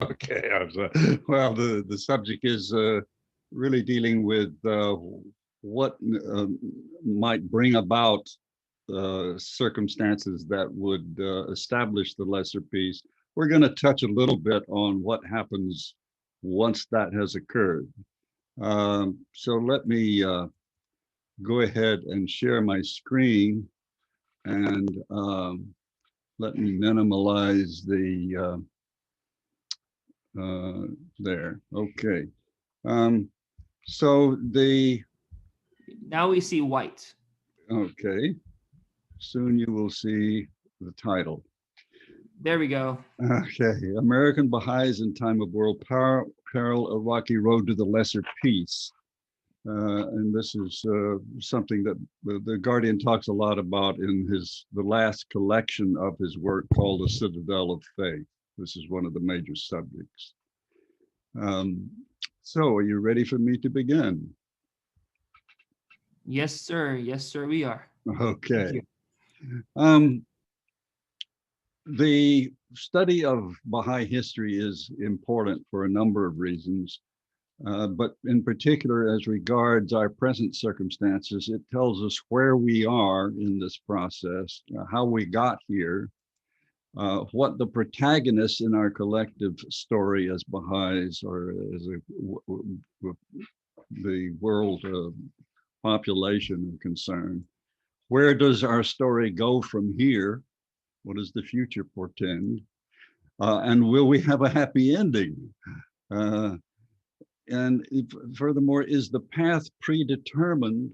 Okay, well, the subject is really dealing with what might bring about circumstances that would establish the lesser peace. We're going to touch a little bit on what happens once that has occurred. So let me go ahead and share my screen and let me minimize the there. Okay. Um, so the, Now we see white. okay, soon you will see the title. There we go. Okay, American Baha'is in Time of World Peril, a Rocky Road to the Lesser Peace. And this is something that the Guardian talks a lot about in the last collection of his work called The Citadel of Faith. This is one of the major subjects. Um, so are you ready for me to begin? Yes, sir. Yes, sir, we are. Thank Okay. you. Um, the study of Baha'i history is important for a number of reasons, but in particular, as regards our present circumstances, it tells us where we are in this process, how we got here, what the protagonists in our collective story as Baha'is or as the world population are concerned. Where does our story go from here? What does the future portend? And will we have a happy ending? Uh, and if, furthermore, is the path predetermined,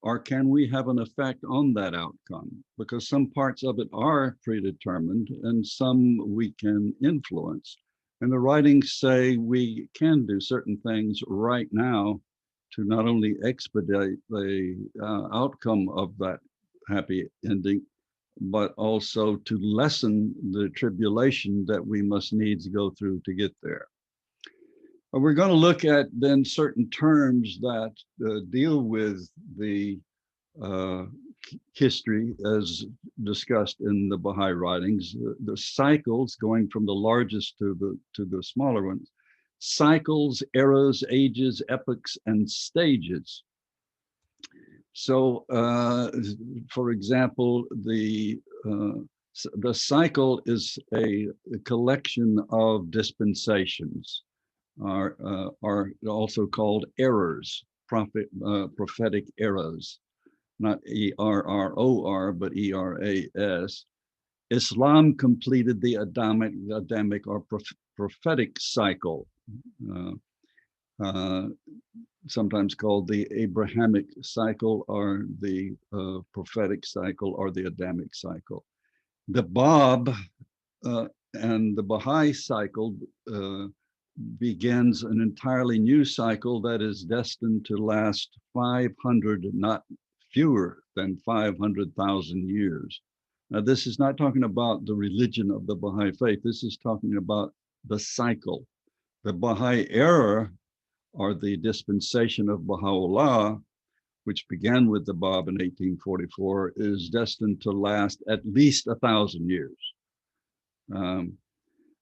or can we have an effect on that outcome? Because some parts of it are predetermined and some we can influence. And the writings say we can do certain things right now to not only expedite the outcome of that happy ending, but also to lessen the tribulation that we must needs go through to get there. We're going to look at then certain terms that deal with the uh, history as discussed in the Baha'i writings, the cycles going from the largest to the smaller ones, cycles, eras, ages, epochs, and stages. So, for example, the cycle is a collection of dispensations, are also called eras, prophetic eras, not ERROR, but ERAS. Islam completed the Adamic or prophetic cycle. Uh, uh, Sometimes called the Abrahamic cycle or the prophetic cycle or the Adamic cycle. The Bab and the Baha'i cycle begins an entirely new cycle that is destined to last 500, not fewer than 500,000 years. Now, this is not talking about the religion of the Baha'i faith. This is talking about the cycle. The Baha'i era, or the dispensation of Baha'u'llah, which began with the Bab in 1844, is destined to last at least 1,000 years. Um,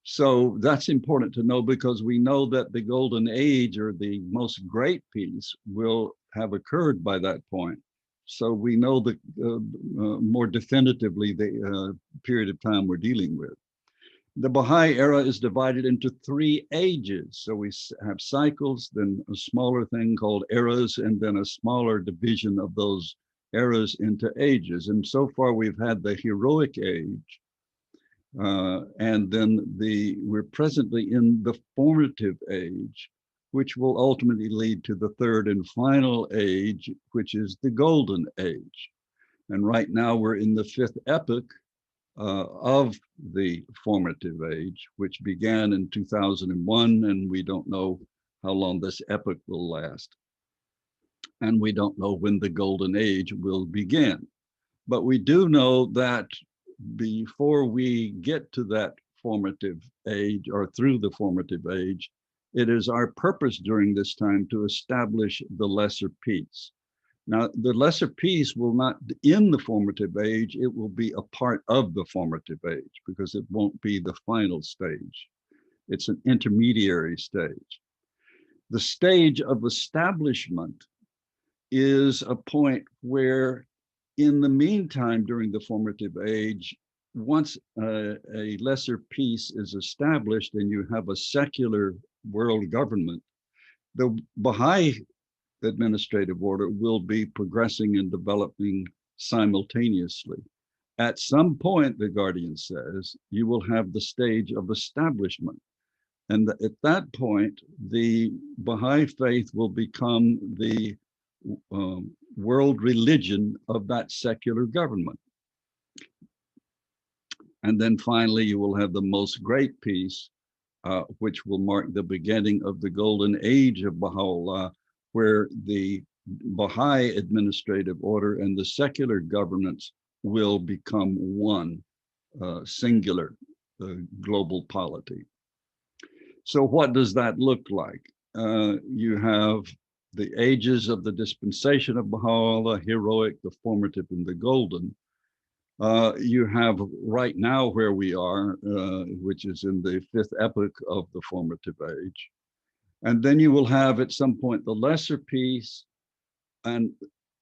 so that's important to know because we know that the golden age or the most great peace will have occurred by that point. So we know the more definitively the period of time we're dealing with. The Baha'i era is divided into 3 ages. So we have cycles, then a smaller thing called eras, and then a smaller division of those eras into ages. And so far we've had the heroic age, and then we're presently in the formative age, which will ultimately lead to the third and final age, which is the golden age. And right now we're in the 5th epoch of the formative age, which began in 2001, and we don't know how long this epoch will last. And we don't know when the golden age will begin. But we do know that before we get to that formative age or through the formative age, it is our purpose during this time to establish the lesser peace. Now, the lesser peace will not end the formative age, it will be a part of the formative age because it won't be the final stage. It's an intermediary stage. The stage of establishment is a point where, in the meantime, during the formative age, once a lesser peace is established and you have a secular world government, the Baha'i administrative order will be progressing and developing simultaneously. At some point, the Guardian says, you will have the stage of establishment. And at that point, the Baha'i faith will become the world religion of that secular government. And then finally, you will have the most great peace, which will mark the beginning of the golden age of Baha'u'llah, where the Baha'i administrative order and the secular governance will become one singular global polity. So what does that look like? You have the ages of the dispensation of Baha'u'llah, heroic, the formative, and the golden. You have right now where we are, which is in the fifth epoch of the formative age. And then you will have at some point the lesser peace. And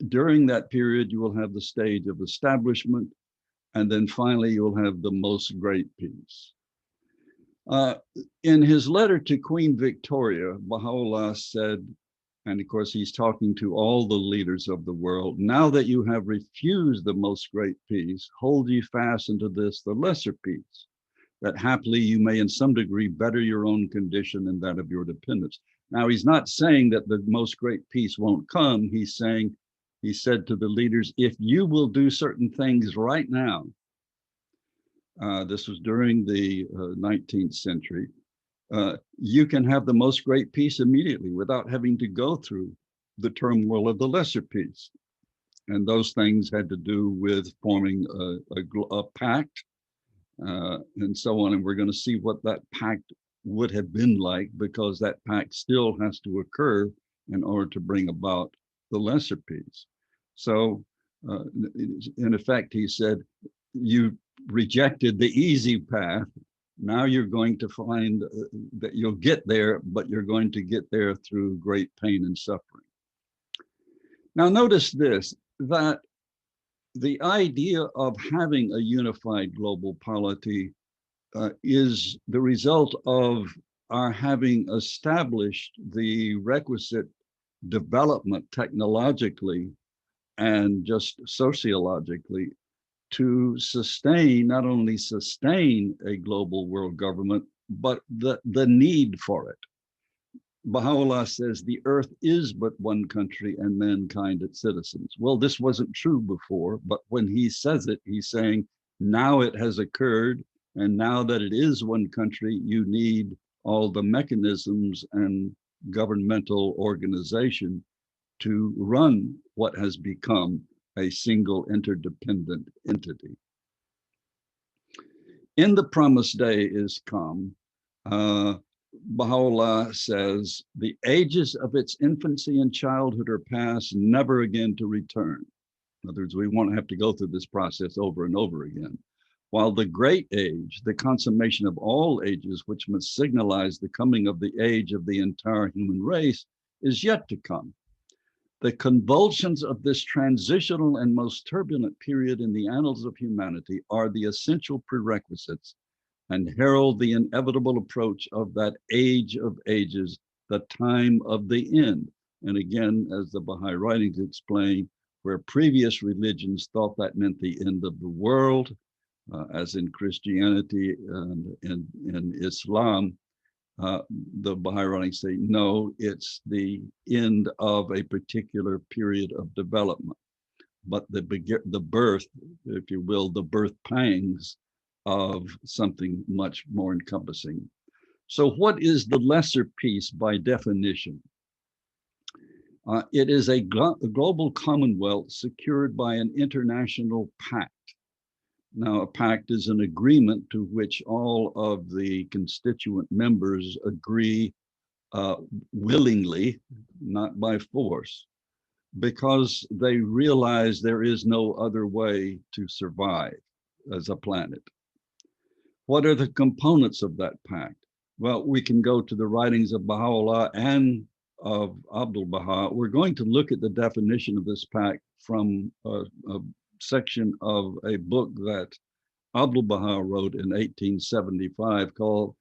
during that period, you will have the stage of establishment. And then finally, you'll have the most great peace. In his letter to Queen Victoria, Baha'u'llah said, and of course, he's talking to all the leaders of the world, now that you have refused the most great peace, hold ye fast unto this, the lesser peace, that happily you may in some degree better your own condition and that of your dependents. Now, he's not saying that the most great peace won't come. He's saying, he said to the leaders, if you will do certain things right now, this was during the 19th century, you can have the most great peace immediately without having to go through the turmoil of the lesser peace. And those things had to do with forming a pact and so on. And we're going to see what that pact would have been like, because that pact still has to occur in order to bring about the lesser peace. So in effect, he said, you rejected the easy path. Now you're going to find that you'll get there, but you're going to get there through great pain and suffering. Now notice this, that the idea of having a unified global polity is the result of our having established the requisite development technologically and just sociologically to sustain, not only sustain a global world government, but the need for it. Baha'u'llah says the earth is but one country and mankind its citizens. Well, this wasn't true before, but when he says it, he's saying now it has occurred, and now that it is one country, you need all the mechanisms and governmental organization to run what has become a single interdependent entity. In the promised day is come, Baha'u'llah says, the ages of its infancy and childhood are past, never again to return. In other words, we won't have to go through this process over and over again. While the great age, the consummation of all ages, which must signalize the coming of the age of the entire human race, is yet to come. The convulsions of this transitional and most turbulent period in the annals of humanity are the essential prerequisites and herald the inevitable approach of that age of ages, the time of the end. And again, as the Baha'i writings explain, where previous religions thought that meant the end of the world, as in Christianity and in Islam, the Baha'i writings say, no, it's the end of a particular period of development. But the birth, if you will, the birth pangs of something much more encompassing. So what is the lesser peace by definition? It is a global commonwealth secured by an international pact. Now, a pact is an agreement to which all of the constituent members agree willingly, not by force, because they realize there is no other way to survive as a planet. What are the components of that pact? Well, we can go to the writings of Baha'u'llah and of Abdul Baha. We're going to look at the definition of this pact from a section of a book that Abdul Baha wrote in 1875 called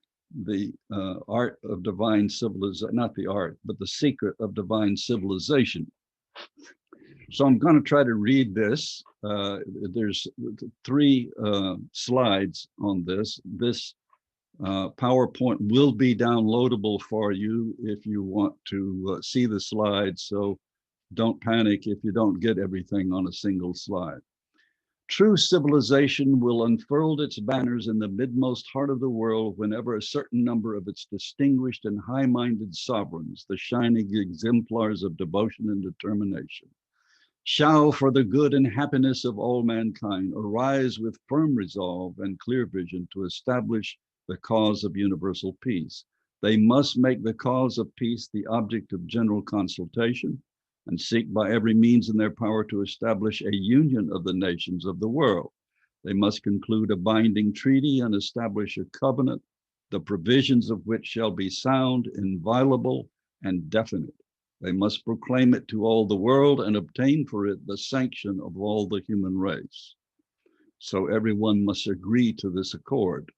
The Art of Divine Civilization, not the art, but the secret of divine civilization. So I'm going to try to read this. There's 3 slides on this. This PowerPoint will be downloadable for you if you want to see the slides. So don't panic if you don't get everything on a single slide. True civilization will unfurl its banners in the midmost heart of the world whenever a certain number of its distinguished and high-minded sovereigns, the shining exemplars of devotion and determination, shall, for the good and happiness of all mankind, arise with firm resolve and clear vision to establish the cause of universal peace. They must make the cause of peace the object of general consultation and seek by every means in their power to establish a union of the nations of the world. They must conclude a binding treaty and establish a covenant, the provisions of which shall be sound, inviolable, and definite. They must proclaim it to all the world and obtain for it the sanction of all the human race. So everyone must agree to this accord.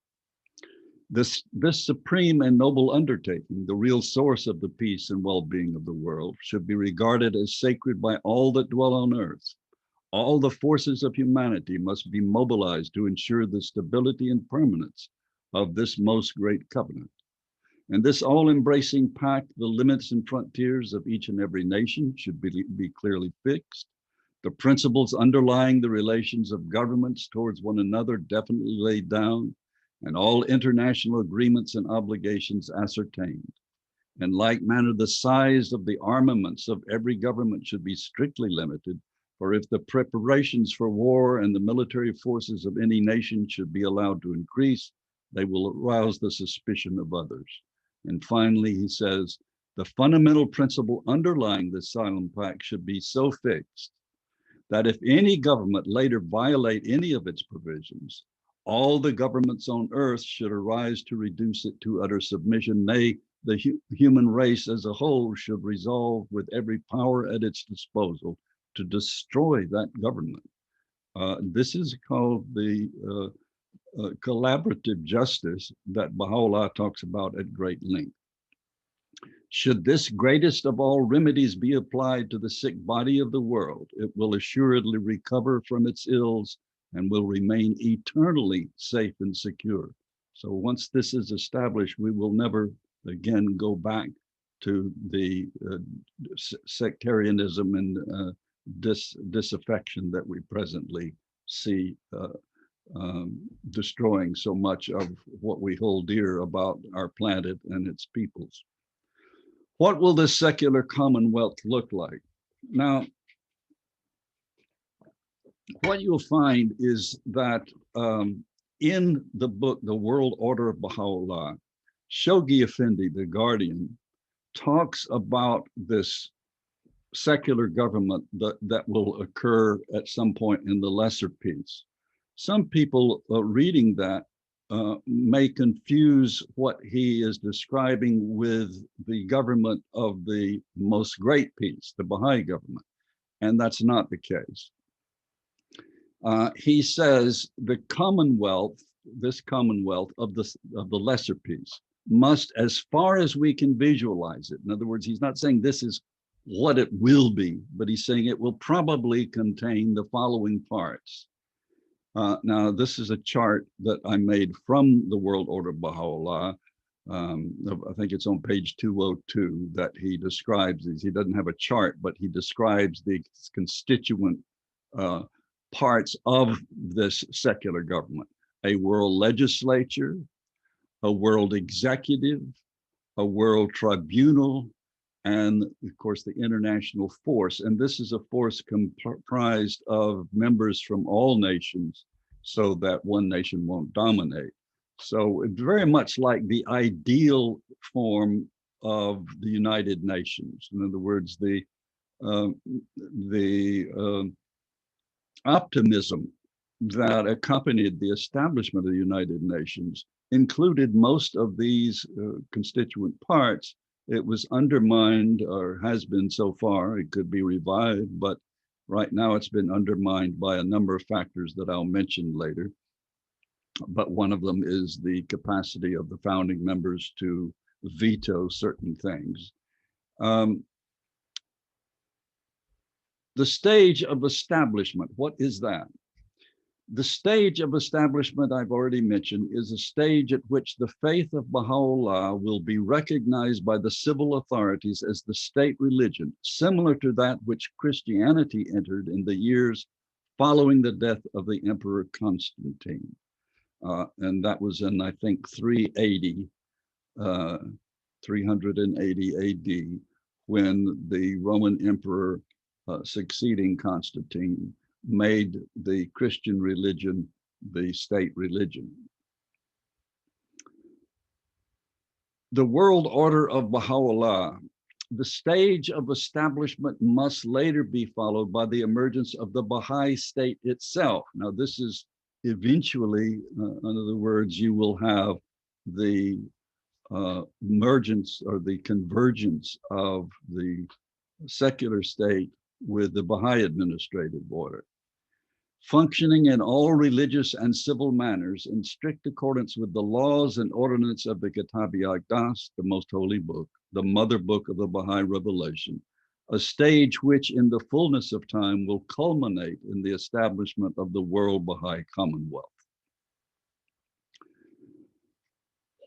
This supreme and noble undertaking, the real source of the peace and well-being of the world, should be regarded as sacred by all that dwell on earth. All the forces of humanity must be mobilized to ensure the stability and permanence of this most great covenant. And this all-embracing pact, the limits and frontiers of each and every nation should be clearly fixed. The principles underlying the relations of governments towards one another definitely laid down, and all international agreements and obligations ascertained. In like manner, the size of the armaments of every government should be strictly limited, for if the preparations for war and the military forces of any nation should be allowed to increase, they will arouse the suspicion of others. And finally, he says, the fundamental principle underlying the Asylum Pact should be so fixed that if any government later violate any of its provisions, all the governments on earth should arise to reduce it to utter submission. Nay, the human race as a whole should resolve with every power at its disposal to destroy that government. This is called the collaborative justice that Baha'u'llah talks about at great length. Should this greatest of all remedies be applied to the sick body of the world, it will assuredly recover from its ills and will remain eternally safe and secure. So once this is established, we will never again go back to the sectarianism and disaffection that we presently see destroying so much of what we hold dear about our planet and its peoples. What will this secular commonwealth look like? Now, what you'll find is that in the book, The World Order of Baha'u'llah, Shoghi Effendi, the Guardian, talks about this secular government that will occur at some point in the lesser peace. Some people reading that may confuse what he is describing with the government of the most great peace, the Baha'i government, and that's not the case. He says the commonwealth, this commonwealth of the lesser peace, must, as far as we can visualize it, in other words, he's not saying this is what it will be, but he's saying it will probably contain the following parts. Now, this is a chart that I made from the World Order of Baha'u'llah. I think it's on page 202 that he describes these. He doesn't have a chart, but he describes the constituent parts of this secular government: a world legislature, a world executive, a world tribunal, and of course the international force. And this is a force comprised of members from all nations so that one nation won't dominate. So it's very much like the ideal form of the United Nations. In other words, the optimism that accompanied the establishment of the United Nations included most of these constituent parts, it was undermined, or has been so far. It could be revived, but right now it's been undermined by a number of factors that I'll mention later. But one of them is the capacity of the founding members to veto certain things. The stage of establishment, what is that? The stage of establishment I've already mentioned is a stage at which the faith of Baha'u'llah will be recognized by the civil authorities as the state religion, similar to that which Christianity entered in the years following the death of the Emperor Constantine. And that was in, I think, 380 AD, when the Roman emperor succeeding Constantine made the Christian religion the state religion. The world order of Baha'u'llah, the stage of establishment must later be followed by the emergence of the Baha'i state itself. Now, this is eventually, in other words, you will have the emergence or the convergence of the secular state with the Baha'i administrative order, functioning in all religious and civil manners in strict accordance with the laws and ordinance of the Kitab-i-Aqdas, the most holy book, the mother book of the Baha'i revelation, a stage which in the fullness of time will culminate in the establishment of the World Baha'i Commonwealth.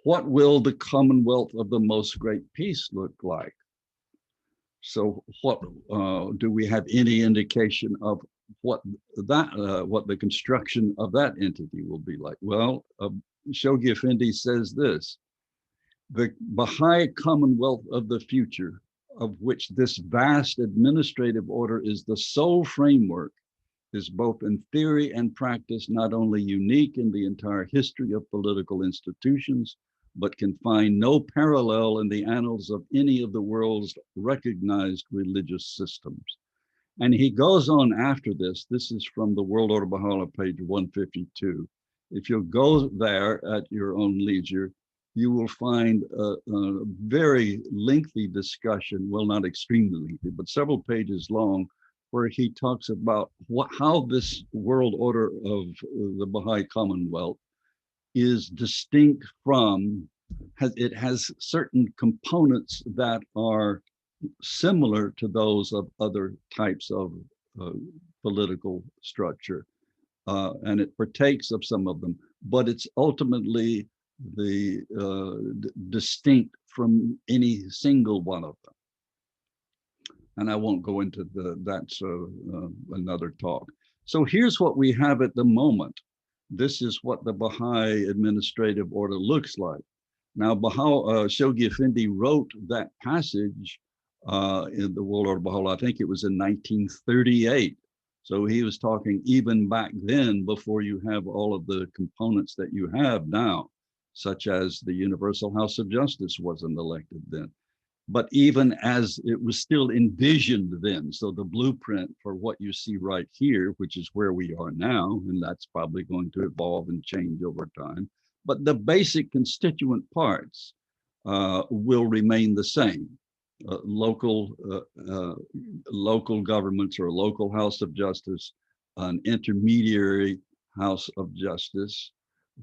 What will the Commonwealth of the Most Great Peace look like? So what do we have any indication of what the construction of that entity will be like? Well, Shoghi Effendi says this: the Baha'i Commonwealth of the future, of which this vast administrative order is the sole framework, is both in theory and practice not only unique in the entire history of political institutions, but can find no parallel in the annals of any of the world's recognized religious systems. And he goes on after this. This is from the World Order Baha'u'llah, page 152. If you'll go there at your own leisure, you will find a very lengthy discussion, well, not extremely lengthy, but several pages long, where he talks about how this world order of the Baha'i Commonwealth is distinct from, it has certain components that are similar to those of other types of political structure, and it partakes of some of them, but it's ultimately distinct from any single one of them. And I won't go into that's another talk. So here's what we have at the moment. This is what the Baha'i administrative order looks like. Now, Shoghi Effendi wrote that passage in the World Order Baha'u'llah, I think it was in 1938. So he was talking even back then, before you have all of the components that you have now, such as the Universal House of Justice wasn't elected then. But even as it was still envisioned then, so the blueprint for what you see right here, which is where we are now, and that's probably going to evolve and change over time, but the basic constituent parts will remain the same. Local governments or local House of Justice, an intermediary House of Justice,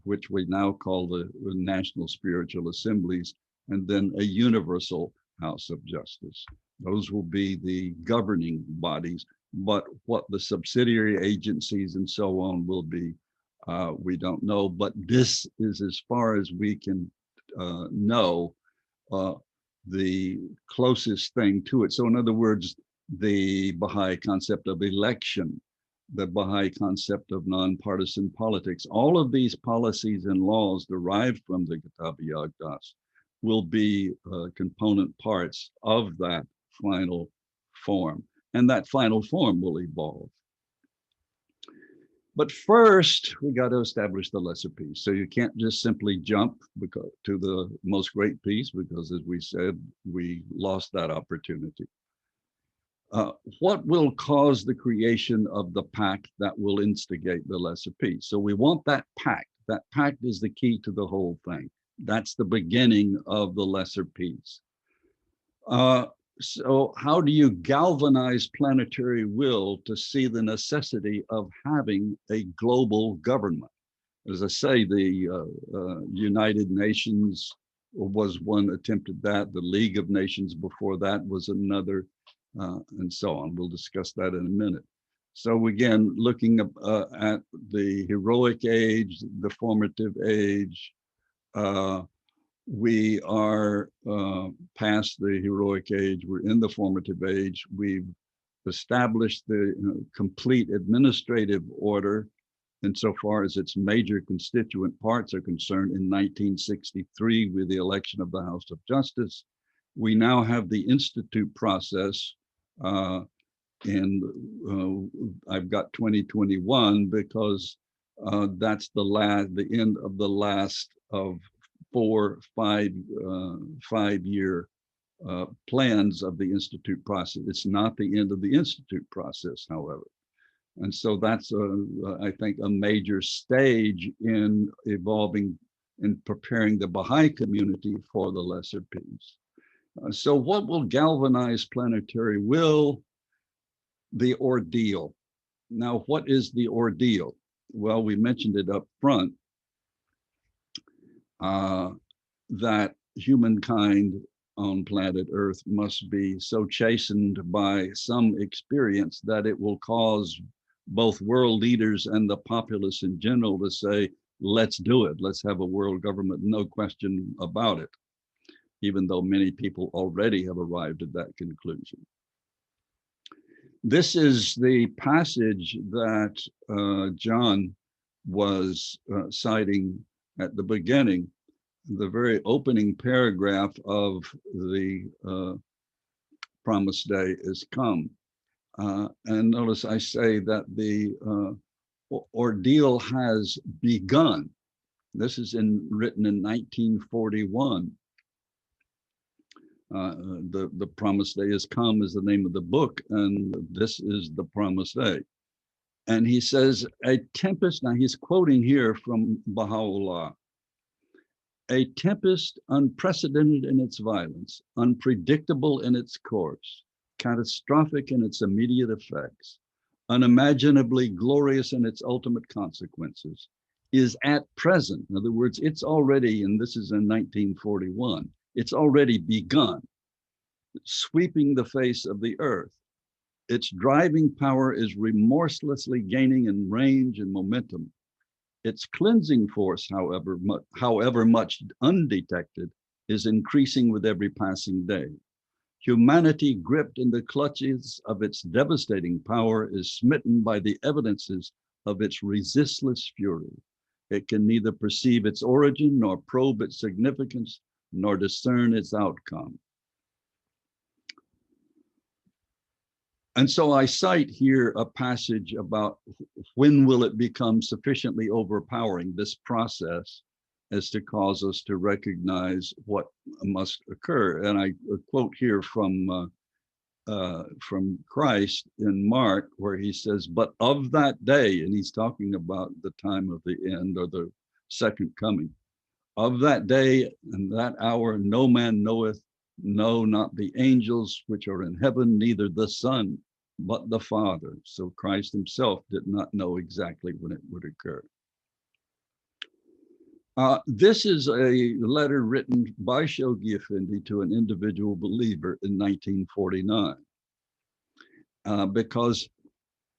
which we now call the National Spiritual Assemblies, and then a universal House of Justice. Those will be the governing bodies, but what the subsidiary agencies and so on will be, we don't know. But this is, as far as we can know, the closest thing to it. So in other words, the Baha'i concept of election, the Baha'i concept of nonpartisan politics, all of these policies and laws derived from the Kitab-i-Aqdas will be component parts of that final form. And that final form will evolve. But first, we got to establish the lesser peace. So you can't just simply jump to the most great peace, because as we said, we lost that opportunity. What will cause the creation of the pact that will instigate the lesser peace? So we want that pact. That pact is the key to the whole thing. That's the beginning of the lesser peace. So how do you galvanize planetary will to see the necessity of having a global government? As I say, the United Nations was one attempt at that. The League of Nations before that was another, and so on. We'll discuss that in a minute. So again, looking at the heroic age, the formative age, we are past the heroic age. We're in the formative age. We've established the complete administrative order insofar as its major constituent parts are concerned in 1963 with the election of the House of Justice. We now have the institute process, and I've got 2021 because that's the end of the last of 5-year plans of the institute process. It's not the end of the institute process, however. And so that's, I think, a major stage in evolving and preparing the Baha'i community for the lesser peace. So what will galvanize planetary will? The ordeal. Now, what is the ordeal? Well, we mentioned it up front, that humankind on planet Earth must be so chastened by some experience that it will cause both world leaders and the populace in general to say, let's do it. Let's have a world government, no question about it, even though many people already have arrived at that conclusion. This is the passage that John was citing at the beginning, the very opening paragraph of the promised day is come. And notice I say that the ordeal has begun. This is written in 1941. The promised day is come is the name of the book, and this is the promised day. And he says, a tempest, now he's quoting here from Baha'u'llah, a tempest unprecedented in its violence, unpredictable in its course, catastrophic in its immediate effects, unimaginably glorious in its ultimate consequences, is at present, in other words, it's already, and this is in 1941, it's already begun, sweeping the face of the earth. Its driving power is remorselessly gaining in range and momentum. Its cleansing force, however much undetected, is increasing with every passing day. Humanity, gripped in the clutches of its devastating power, is smitten by the evidences of its resistless fury. It can neither perceive its origin, nor probe its significance, nor discern its outcome. And so I cite here a passage about when will it become sufficiently overpowering, this process, as to cause us to recognize what must occur. And I quote here from Christ in Mark, where he says, but of that day, and he's talking about the time of the end or the second coming, of that day and that hour, no man knoweth, no, not the angels which are in heaven, neither the Son, but the Father. So Christ himself did not know exactly when it would occur. This is a letter written by Shoghi Effendi to an individual believer in 1949, because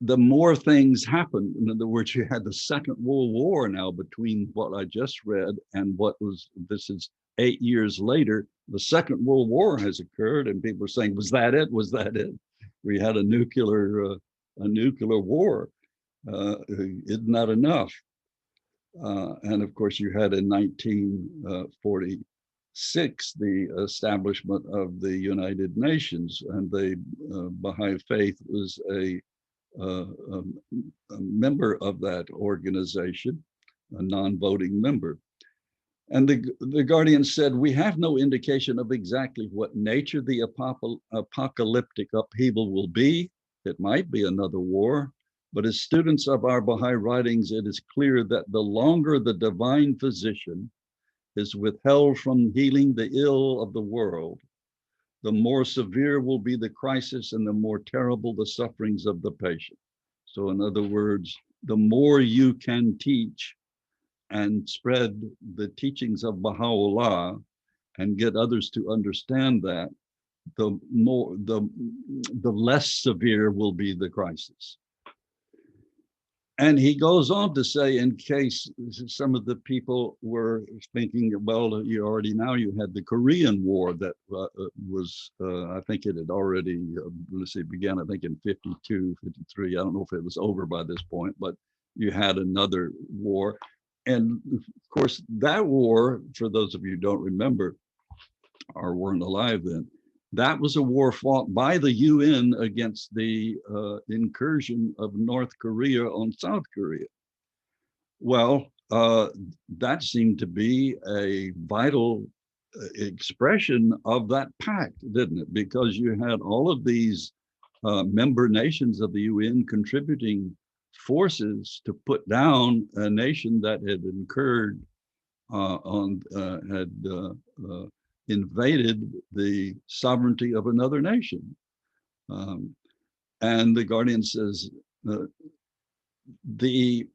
the more things happened, in other words, you had the Second World War now between what I just read and what was, this is 8 years later, the Second World War has occurred, and people are saying, was that it? Was that it? We had a nuclear war. Isn't that enough? And of course, you had in 1946 the establishment of the United Nations, and the Baha'i faith was a member of that organization, a non-voting member. And the Guardian said, we have no indication of exactly what nature the apocalyptic upheaval will be. It might be another war. But as students of our Baha'i writings, it is clear that the longer the divine physician is withheld from healing the ill of the world, the more severe will be the crisis and the more terrible the sufferings of the patient. So in other words, the more you can teach and spread the teachings of Baha'u'llah and get others to understand that, the less severe will be the crisis. And he goes on to say, in case some of the people were thinking, well, you had the Korean War that was, I think it had already, began, I think in 52, 53. I don't know if it was over by this point, but you had another war. And of course, that war, for those of you who don't remember or weren't alive then, that was a war fought by the UN against the incursion of North Korea on South Korea. Well, that seemed to be a vital expression of that pact, didn't it? Because you had all of these member nations of the UN contributing forces to put down a nation that had incurred invaded the sovereignty of another nation. And the Guardian says the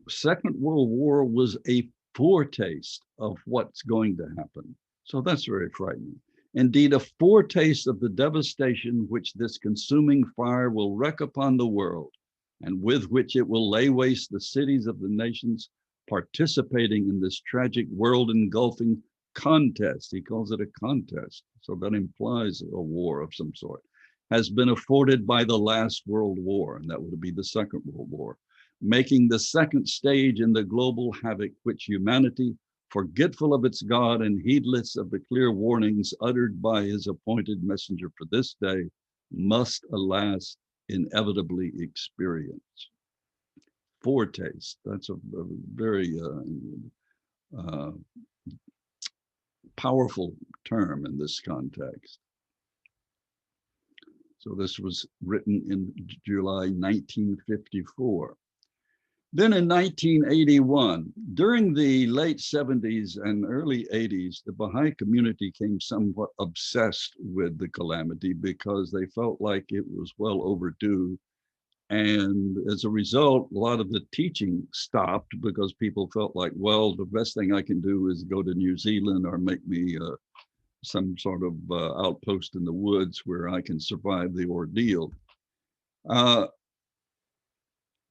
Second World War was a foretaste of what's going to happen. So that's very frightening. Indeed, a foretaste of the devastation which this consuming fire will wreak upon the world, and with which it will lay waste the cities of the nations participating in this tragic world engulfing contest. He calls it a contest, so that implies a war of some sort, has been afforded by the last World War, and that would be the Second World War, making the second stage in the global havoc which humanity, forgetful of its God and heedless of the clear warnings uttered by his appointed messenger for this day, must, alas, inevitably experience. Foretaste, that's a very powerful term in this context. So this was written in July 1954. Then in 1981, during the late 70s and early 80s, the Baha'i community became somewhat obsessed with the calamity because they felt like it was well overdue. And as a result, a lot of the teaching stopped because people felt like, well, the best thing I can do is go to New Zealand or make me some sort of outpost in the woods where I can survive the ordeal.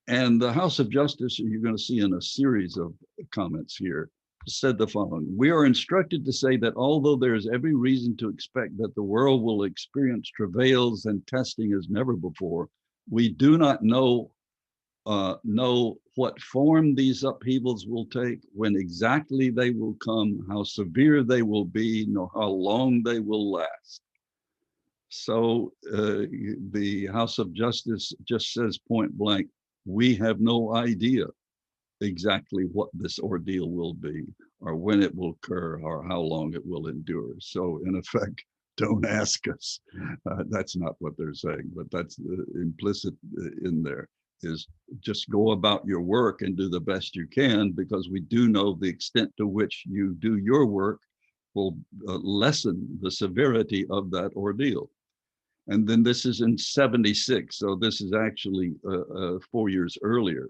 And the House of Justice, you're going to see in a series of comments here, said the following: we are instructed to say that although there is every reason to expect that the world will experience travails and testing as never before, we do not know what form these upheavals will take, when exactly they will come, how severe they will be, nor how long they will last. So the House of Justice just says point blank, we have no idea exactly what this ordeal will be, or when it will occur, or how long it will endure. So in effect, don't ask us. That's not what they're saying, but that's implicit in there, is just go about your work and do the best you can, because we do know the extent to which you do your work will lessen the severity of that ordeal. And then this is in 76, so this is actually 4 years earlier.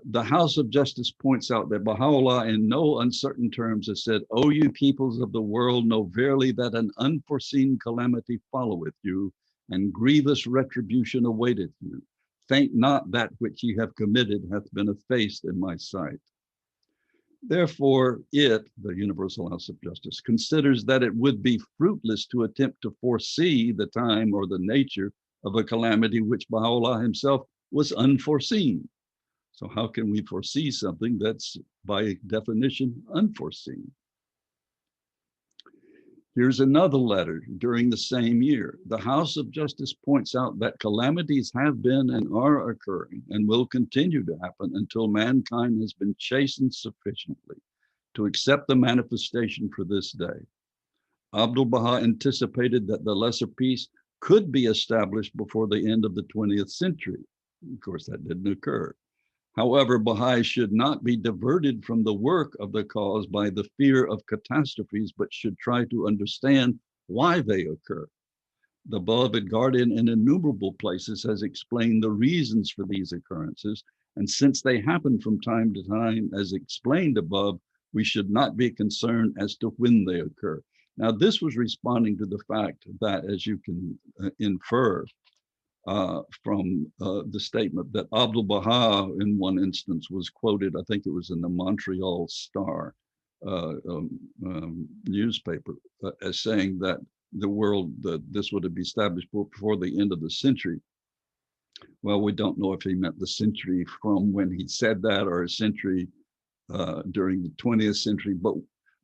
The House of Justice points out that Baha'u'llah in no uncertain terms has said, "O you peoples of the world, know verily that an unforeseen calamity followeth you, and grievous retribution awaiteth you. Think not that which ye have committed hath been effaced in my sight." Therefore, it, the Universal House of Justice, considers that it would be fruitless to attempt to foresee the time or the nature of a calamity which Baha'u'llah himself was unforeseen. So how can we foresee something that's by definition unforeseen? Here's another letter during the same year. The House of Justice points out that calamities have been and are occurring and will continue to happen until mankind has been chastened sufficiently to accept the manifestation for this day. Abdu'l-Baha anticipated that the lesser peace could be established before the end of the 20th century. Of course, that didn't occur. However, Baha'i should not be diverted from the work of the cause by the fear of catastrophes, but should try to understand why they occur. The beloved guardian in innumerable places has explained the reasons for these occurrences, and since they happen from time to time, as explained above, we should not be concerned as to when they occur. Now, this was responding to the fact that, as you can infer from the statement that Abdu'l-Baha, in one instance, was quoted, I think it was in the Montreal Star newspaper, as saying that the world, that this would be established before the end of the century. Well, we don't know if he meant the century from when he said that or a century during the 20th century, but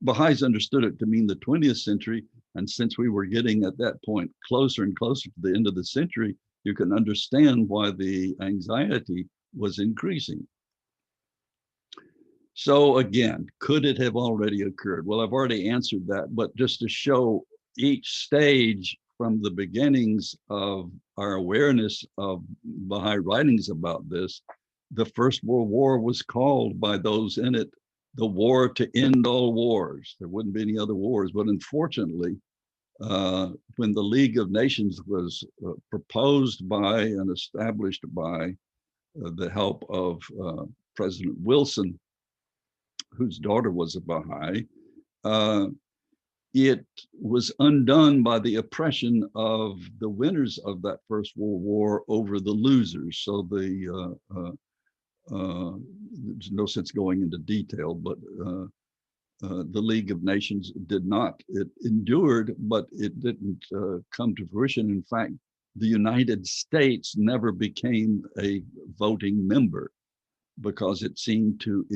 Baha'is understood it to mean the 20th century. And since we were getting at that point closer and closer to the end of the century, you can understand why the anxiety was increasing. So again, could it have already occurred? Well, I've already answered that, but just to show each stage from the beginnings of our awareness of Baha'i writings about this, the First World War was called by those in it the war to end all wars. There wouldn't be any other wars, but unfortunately, when the League of Nations was proposed by and established by the help of President Wilson, whose daughter was a Baha'i, it was undone by the oppression of the winners of that First World War over the losers. So there's no sense going into detail, but the League of Nations did not. It endured, but it didn't come to fruition. In fact, the United States never became a voting member because it seemed to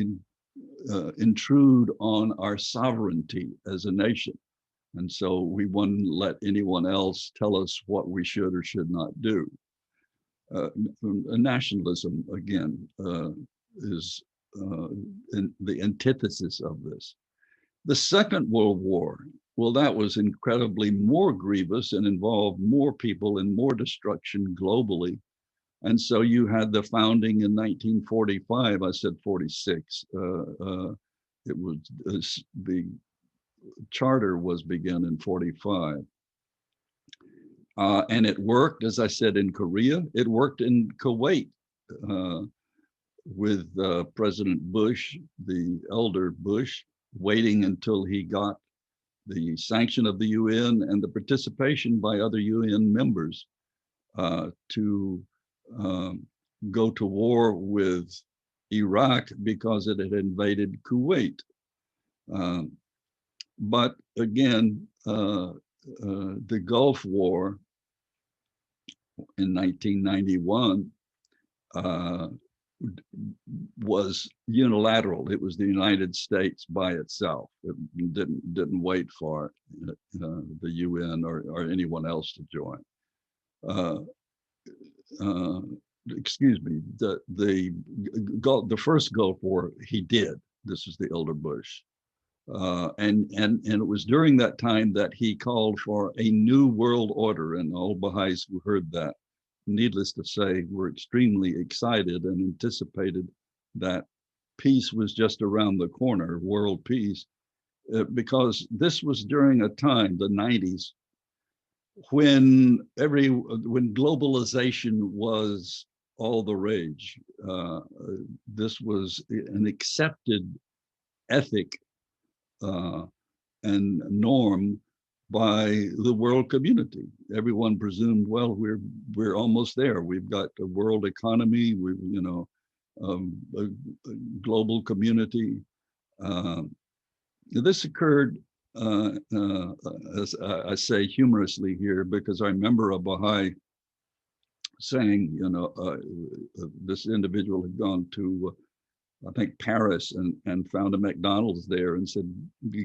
intrude on our sovereignty as a nation. And so we wouldn't let anyone else tell us what we should or should not do. Nationalism, again, is the antithesis of this. The Second World War, well, that was incredibly more grievous and involved more people and more destruction globally. And so you had the founding in 1945, I said 46. It was the charter was begun in 45. And it worked, as I said, in Korea. It worked in Kuwait with President Bush, the elder Bush, waiting until he got the sanction of the UN and the participation by other UN members to go to war with Iraq because it had invaded Kuwait. But again, the Gulf War in 1991 was unilateral. It was the United States by itself. It didn't wait for the UN or anyone else to join. Excuse me. The first Gulf War he did. This is the elder Bush. And it was during that time that he called for a new world order, and all Baha'is who heard that, needless to say, were extremely excited and anticipated that peace was just around the corner, world peace, because this was during a time, the 90s, when globalization was all the rage. This was an accepted ethic and norm by the world community. Everyone presumed, well, we're almost there. We've got a world economy. We, a global community. This occurred, as I say humorously here, because I remember a Baha'i saying, this individual had gone to I think Paris and found a McDonald's there and said,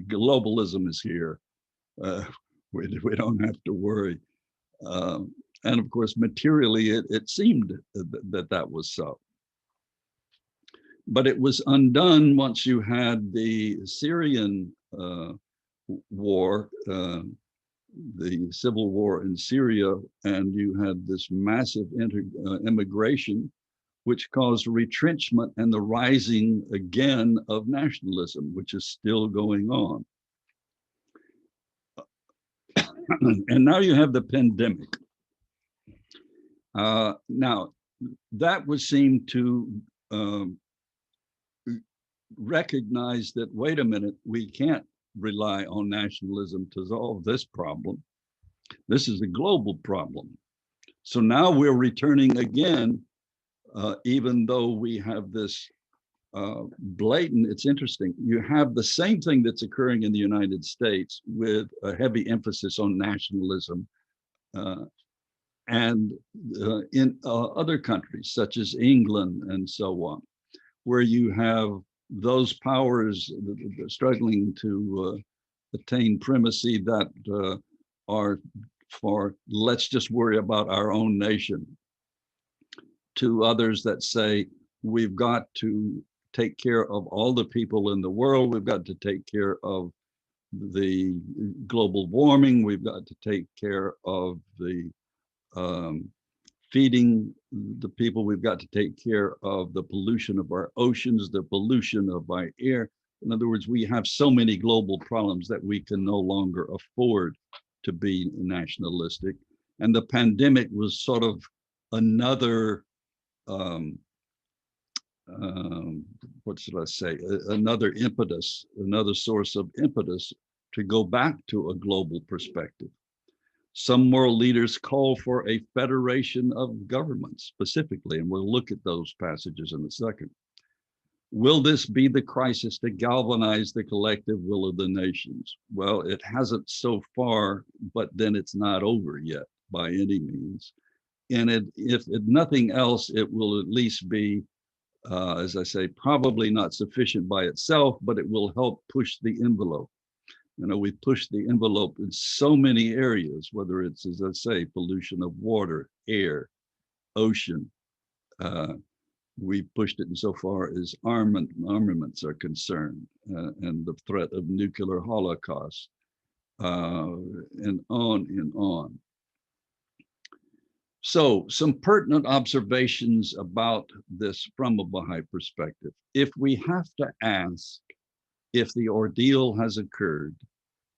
globalism is here. We don't have to worry. And of course, materially, it seemed that was so. But it was undone once you had the Syrian war, the civil war in Syria, and you had this massive immigration which caused retrenchment and the rising again of nationalism, which is still going on. And now you have the pandemic. Now, that would seem to recognize that, wait a minute, we can't rely on nationalism to solve this problem. This is a global problem. So now we're returning again, even though we have this blatant, it's interesting, you have the same thing that's occurring in the United States with a heavy emphasis on nationalism and in other countries such as England and so on, where you have those powers struggling to attain primacy that are for, let's just worry about our own nation, to others that say, we've got to take care of all the people in the world, we've got to take care of the global warming, we've got to take care of the feeding the people, we've got to take care of the pollution of our oceans, the pollution of our air. In other words, we have so many global problems that we can no longer afford to be nationalistic. And the pandemic was sort of another, what should I say, another impetus, another source of impetus to go back to a global perspective. Some world leaders call for a federation of governments specifically, and we'll look at those passages in a second. Will this be the crisis to galvanize the collective will of the nations? Well, it hasn't so far, but then it's not over yet by any means. And if nothing else, it will at least be, as I say, probably not sufficient by itself, but it will help push the envelope. You know, we push the envelope in so many areas, whether it's, as I say, pollution of water, air, ocean. We pushed it insofar as armaments are concerned, and the threat of nuclear holocaust, and on and on. So some pertinent observations about this from a Baha'i perspective. If we have to ask if the ordeal has occurred,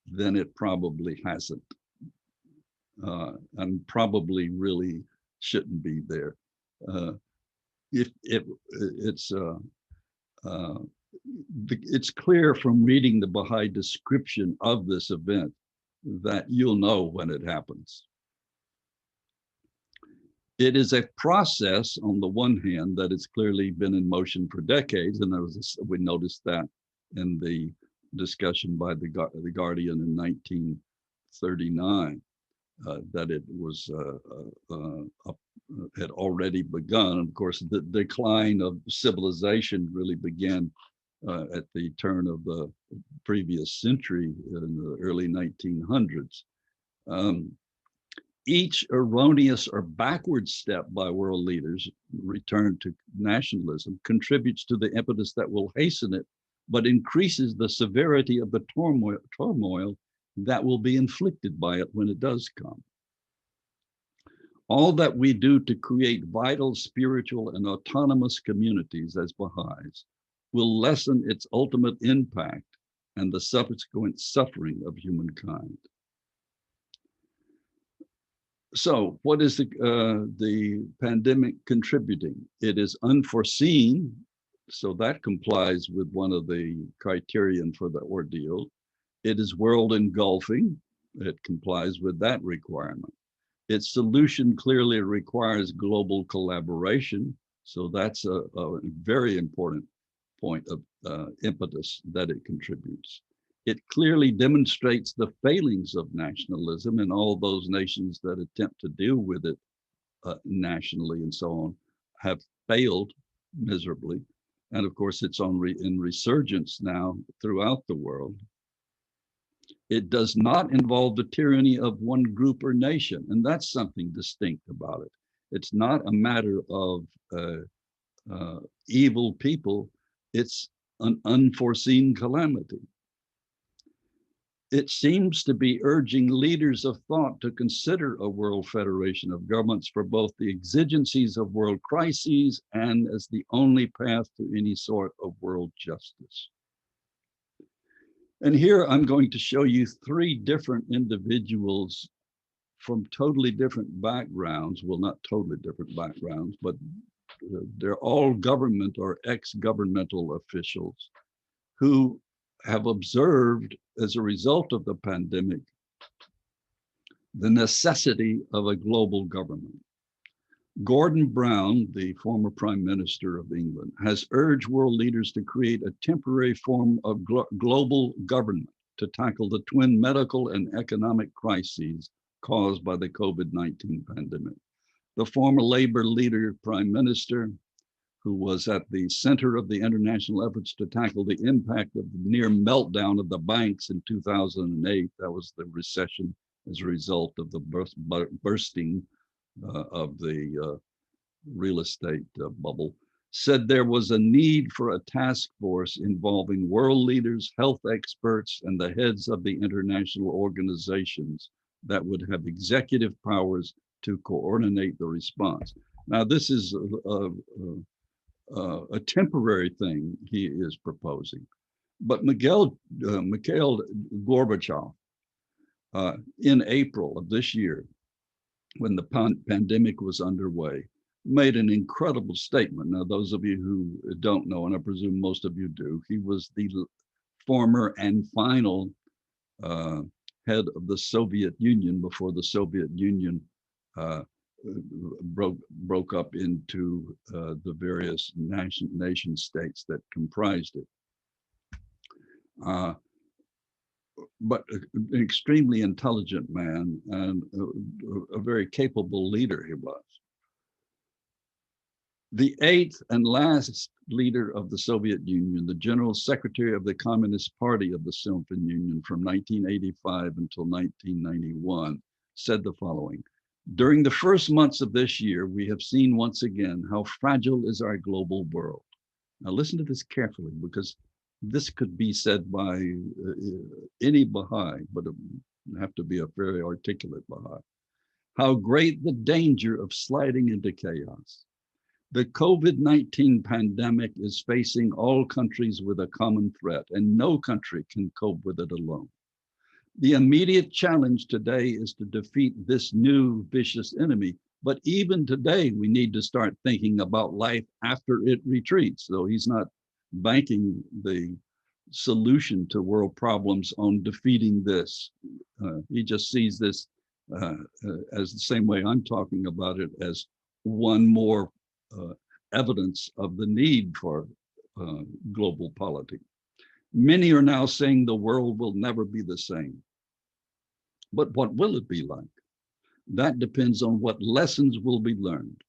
then it probably hasn't, and probably really shouldn't be there. It's clear from reading the Baha'i description of this event that you'll know when it happens. It is a process, on the one hand, that has clearly been in motion for decades, and we noticed that in the discussion by the Guardian in 1939, that it was had already begun. Of course, the decline of civilization really began at the turn of the previous century in the early 1900s. Each erroneous or backward step by world leaders, return to nationalism, contributes to the impetus that will hasten it, but increases the severity of the turmoil that will be inflicted by it when it does come. All that we do to create vital, spiritual, and autonomous communities as Baha'is will lessen its ultimate impact and the subsequent suffering of humankind. So what is the pandemic contributing? It is unforeseen, so that complies with one of the criterion for the ordeal. It is world engulfing, it complies with that requirement. Its solution clearly requires global collaboration, so that's a very important point of impetus that it contributes. It clearly demonstrates the failings of nationalism, and all those nations that attempt to deal with it nationally and so on have failed miserably. And of course, it's in resurgence now throughout the world. It does not involve the tyranny of one group or nation, and that's something distinct about it. It's not a matter of evil people, it's an unforeseen calamity. It seems to be urging leaders of thought to consider a world federation of governments for both the exigencies of world crises and as the only path to any sort of world justice. And here I'm going to show you three different individuals from totally different backgrounds. Well, not totally different backgrounds, but they're all government or ex-governmental officials who have observed, as a result of the pandemic, the necessity of a global government. Gordon Brown, the former Prime Minister of England, has urged world leaders to create a temporary form of global government to tackle the twin medical and economic crises caused by the COVID-19 pandemic. The former Labour leader, Prime Minister, who was at the center of the international efforts to tackle the impact of the near meltdown of the banks in 2008, that was the recession as a result of the bursting of the real estate bubble, said there was a need for a task force involving world leaders, health experts, and the heads of the international organizations that would have executive powers to coordinate the response. Now, this is a temporary thing he is proposing, but Mikhail Gorbachev, in April of this year, when the pandemic was underway, made an incredible statement. Now, those of you who don't know, and I presume most of you do, he was the former and final head of the Soviet Union before the Soviet Union broke up into the various nation states that comprised it. But an extremely intelligent man and a very capable leader he was. The eighth and last leader of the Soviet Union, the General Secretary of the Communist Party of the Soviet Union from 1985 until 1991, said the following: "During the first months of this year, we have seen once again how fragile is our global world." Now listen to this carefully, because this could be said by any Baha'i, but it would have to be a very articulate Baha'i. "How great the danger of sliding into chaos. The COVID-19 pandemic is facing all countries with a common threat, and no country can cope with it alone. The immediate challenge today is to defeat this new vicious enemy. But even today, we need to start thinking about life after it retreats." So he's not banking the solution to world problems on defeating this. He just sees this as the same way I'm talking about it, as one more evidence of the need for global polity. "Many are now saying the world will never be the same. But what will it be like? That depends on what lessons will be learned.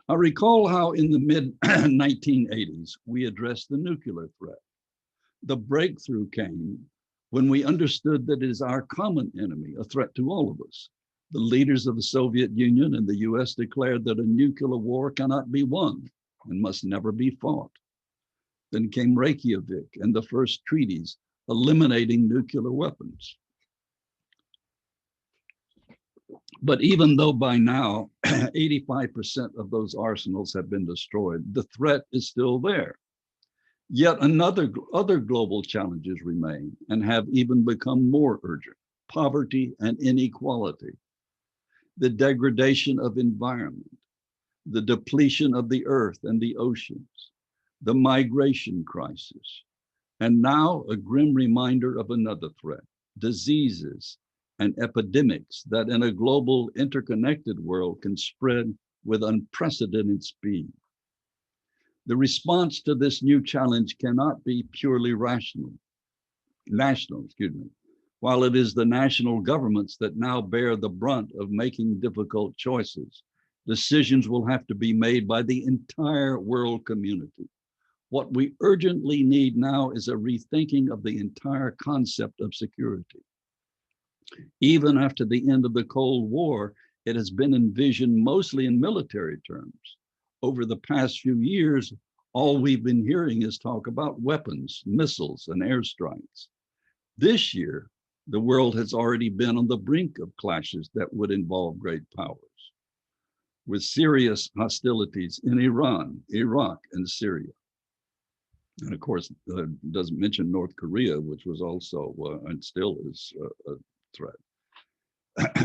I recall how in the mid-1980s, we addressed the nuclear threat. The breakthrough came when we understood that it is our common enemy, a threat to all of us. The leaders of the Soviet Union and the US declared that a nuclear war cannot be won and must never be fought. Then came Reykjavik and the first treaties eliminating nuclear weapons. But even though by now 85% of those arsenals have been destroyed, the threat is still there. Yet other global challenges remain and have even become more urgent: poverty and inequality, the degradation of environment, the depletion of the earth and the oceans, the migration crisis, and now a grim reminder of another threat: diseases and epidemics that in a global interconnected world can spread with unprecedented speed. The response to this new challenge cannot be purely national, while it is the national governments that now bear the brunt of making difficult choices. Decisions will have to be made by the entire world community. What we urgently need now is a rethinking of the entire concept of security. Even after the end of the Cold War, it has been envisioned mostly in military terms. Over the past few years, all we've been hearing is talk about weapons, missiles, and airstrikes. This year, The world has already been on the brink of clashes that would involve great powers, with serious hostilities in Iran, Iraq, and Syria. And of course, doesn't mention North Korea, which was also and still is a threat.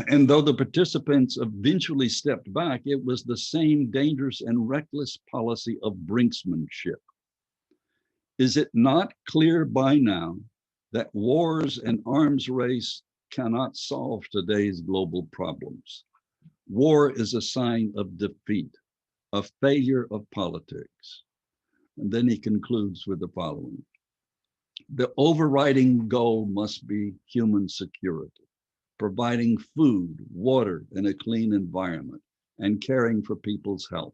And though the participants eventually stepped back, it was the same dangerous and reckless policy of brinksmanship. Is it not clear by now that wars and arms race cannot solve today's global problems? War is a sign of defeat, a failure of politics. And then he concludes with the following. The overriding goal must be human security, providing food, water, and a clean environment, and caring for people's health.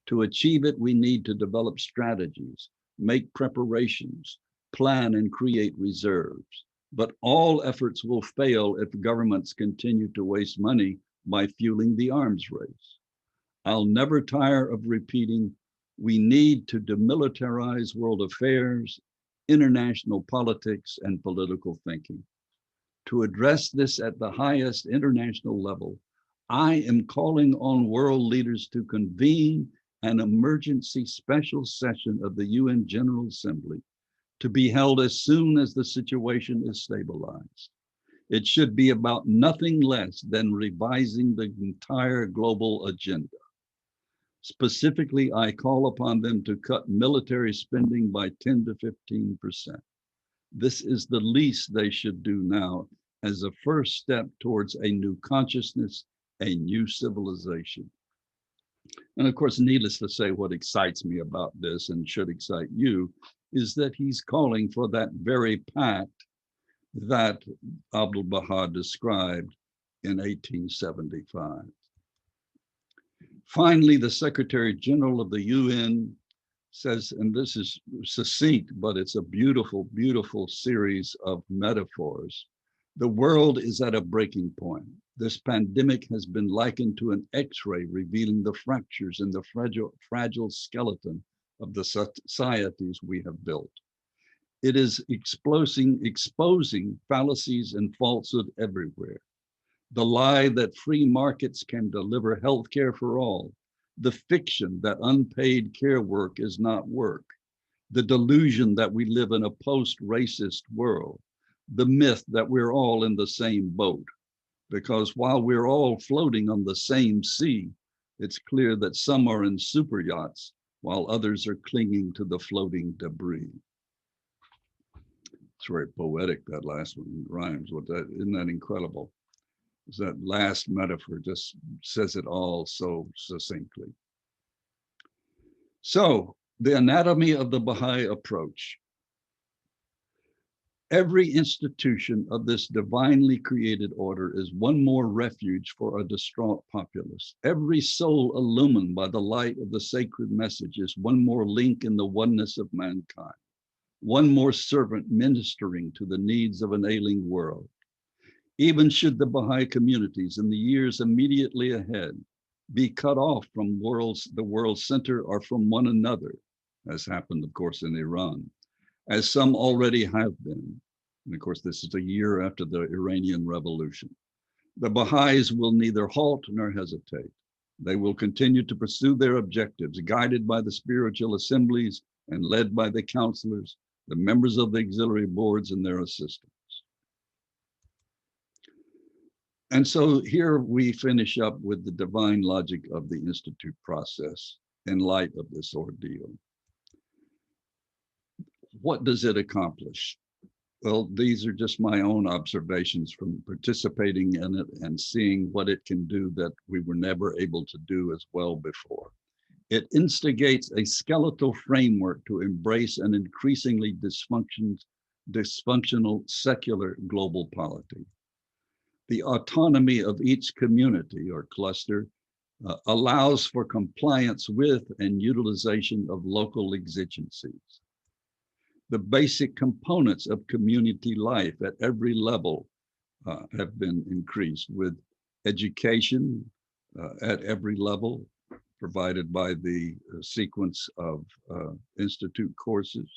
To achieve it, we need to develop strategies, make preparations, plan and create reserves. But all efforts will fail if governments continue to waste money by fueling the arms race. I'll never tire of repeating, we need to demilitarize world affairs, international politics, and political thinking. To address this at the highest international level, I am calling on world leaders to convene an emergency special session of the UN General Assembly to be held as soon as the situation is stabilized. It should be about nothing less than revising the entire global agenda. Specifically, I call upon them to cut military spending by 10 to 15%. This is the least they should do now as a first step towards a new consciousness, a new civilization. And of course, needless to say, what excites me about this and should excite you is that he's calling for that very pact that Abdu'l-Baha described in 1875. Finally, the Secretary General of the UN says, and this is succinct, but it's a beautiful, beautiful series of metaphors. The world is at a breaking point. This pandemic has been likened to an X-ray revealing the fractures in the fragile skeleton of the societies we have built. It is exposing fallacies and falsehood everywhere. The lie that free markets can deliver health care for all, the fiction that unpaid care work is not work, the delusion that we live in a post-racist world, the myth that we're all in the same boat, because while we're all floating on the same sea, it's clear that some are in super yachts while others are clinging to the floating debris. It's very poetic, that last one rhymes with that. Isn't that incredible? That last metaphor just says it all so succinctly. So, the anatomy of the Baha'i approach. Every institution of this divinely created order is one more refuge for a distraught populace. Every soul illumined by the light of the sacred message is one more link in the oneness of mankind, one more servant ministering to the needs of an ailing world. Even should the Baha'i communities in the years immediately ahead be cut off from the world's center or from one another, as happened, of course, in Iran, as some already have been. And of course, this is a year after the Iranian Revolution. The Baha'is will neither halt nor hesitate. They will continue to pursue their objectives, guided by the spiritual assemblies and led by the counselors, the members of the auxiliary boards and their assistants. And so here we finish up with the divine logic of the Institute process in light of this ordeal. What does it accomplish? Well, these are just my own observations from participating in it and seeing what it can do that we were never able to do as well before. It instigates a skeletal framework to embrace an increasingly dysfunctional secular global polity. The autonomy of each community or cluster allows for compliance with and utilization of local exigencies. The basic components of community life at every level have been increased, with education at every level provided by the sequence of institute courses,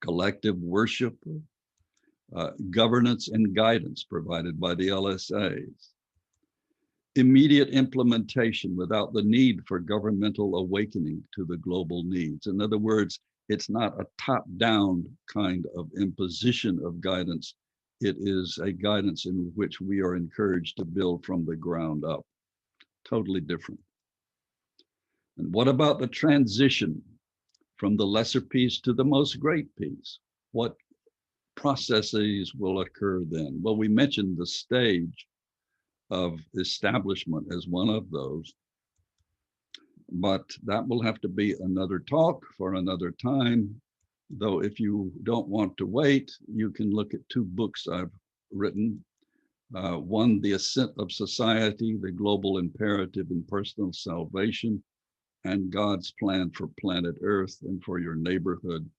collective worship, governance and guidance provided by the LSAs, immediate implementation without the need for governmental awakening to the global needs. In other words, it's not a top-down kind of imposition of guidance. It is a guidance in which we are encouraged to build from the ground up. Totally different. And what about the transition from the lesser peace to the most great peace? What processes will occur then? Well, we mentioned the stage of establishment as one of those, but that will have to be another talk for another time. Though if you don't want to wait, you can look at two books I've written. One, The Ascent of Society, The Global Imperative in Personal Salvation, and God's Plan for Planet Earth and for Your Neighborhood.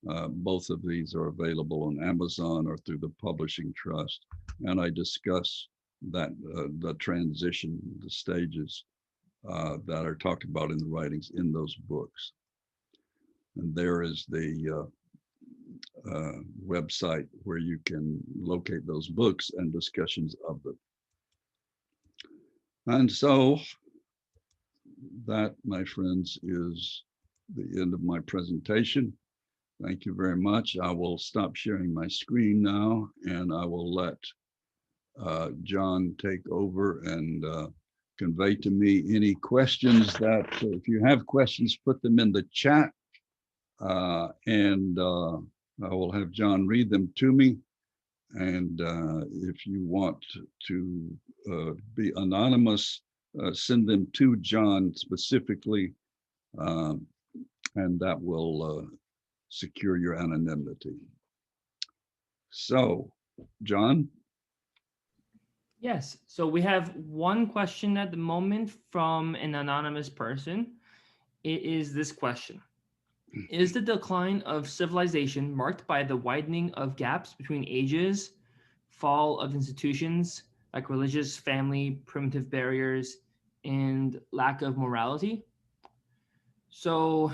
Both of these are available on Amazon or through the Publishing Trust. And I discuss that the transition, the stages that are talked about in the writings in those books. And there is the website where you can locate those books and discussions of them. And so that, my friends, is the end of my presentation. Thank you very much. I will stop sharing my screen now, and I will let John take over and convey to me any questions that, if you have questions, put them in the chat, and I will have John read them to me. And if you want to be anonymous, send them to John specifically, and that will secure your anonymity. So, John? Yes, so we have one question at the moment from an anonymous person. It is this question. Is the decline of civilization marked by the widening of gaps between ages, fall of institutions like religious, family, primitive barriers, and lack of morality? So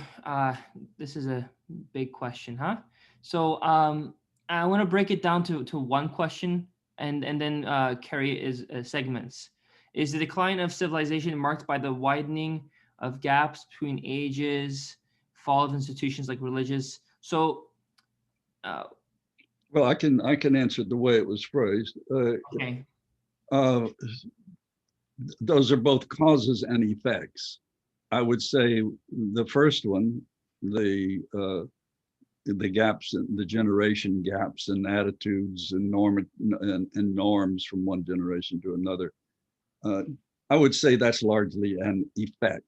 this is a big question, huh? So I want to break it down to one question and then carry it as segments. Is the decline of civilization marked by the widening of gaps between ages, fall of institutions like religious? So, well, I can answer it the way it was phrased. Okay. Those are both causes and effects. I would say the first one, the gaps, the generation gaps and attitudes and norms from one generation to another. I would say that's largely an effect.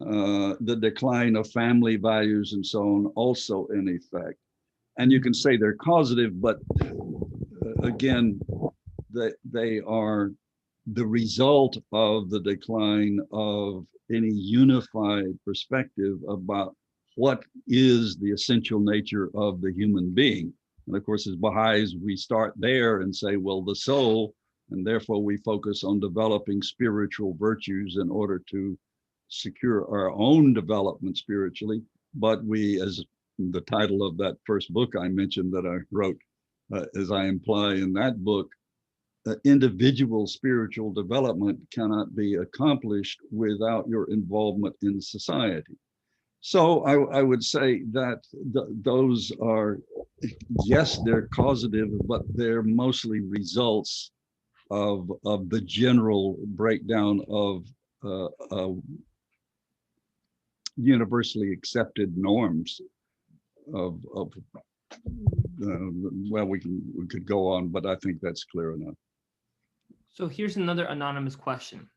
The decline of family values and so on, also an effect. And you can say they're causative, but again, they are the result of the decline of any unified perspective about what is the essential nature of the human being. And of course, as Baha'is, we start there and say, well, the soul, and therefore we focus on developing spiritual virtues in order to secure our own development spiritually. But we, as the title of that first book I mentioned that I wrote, as I imply in that book, individual spiritual development cannot be accomplished without your involvement in society. So I would say that those are, yes, they're causative, but they're mostly results of the general breakdown of universally accepted norms of well, we could go on, but I think that's clear enough. So here's another anonymous question.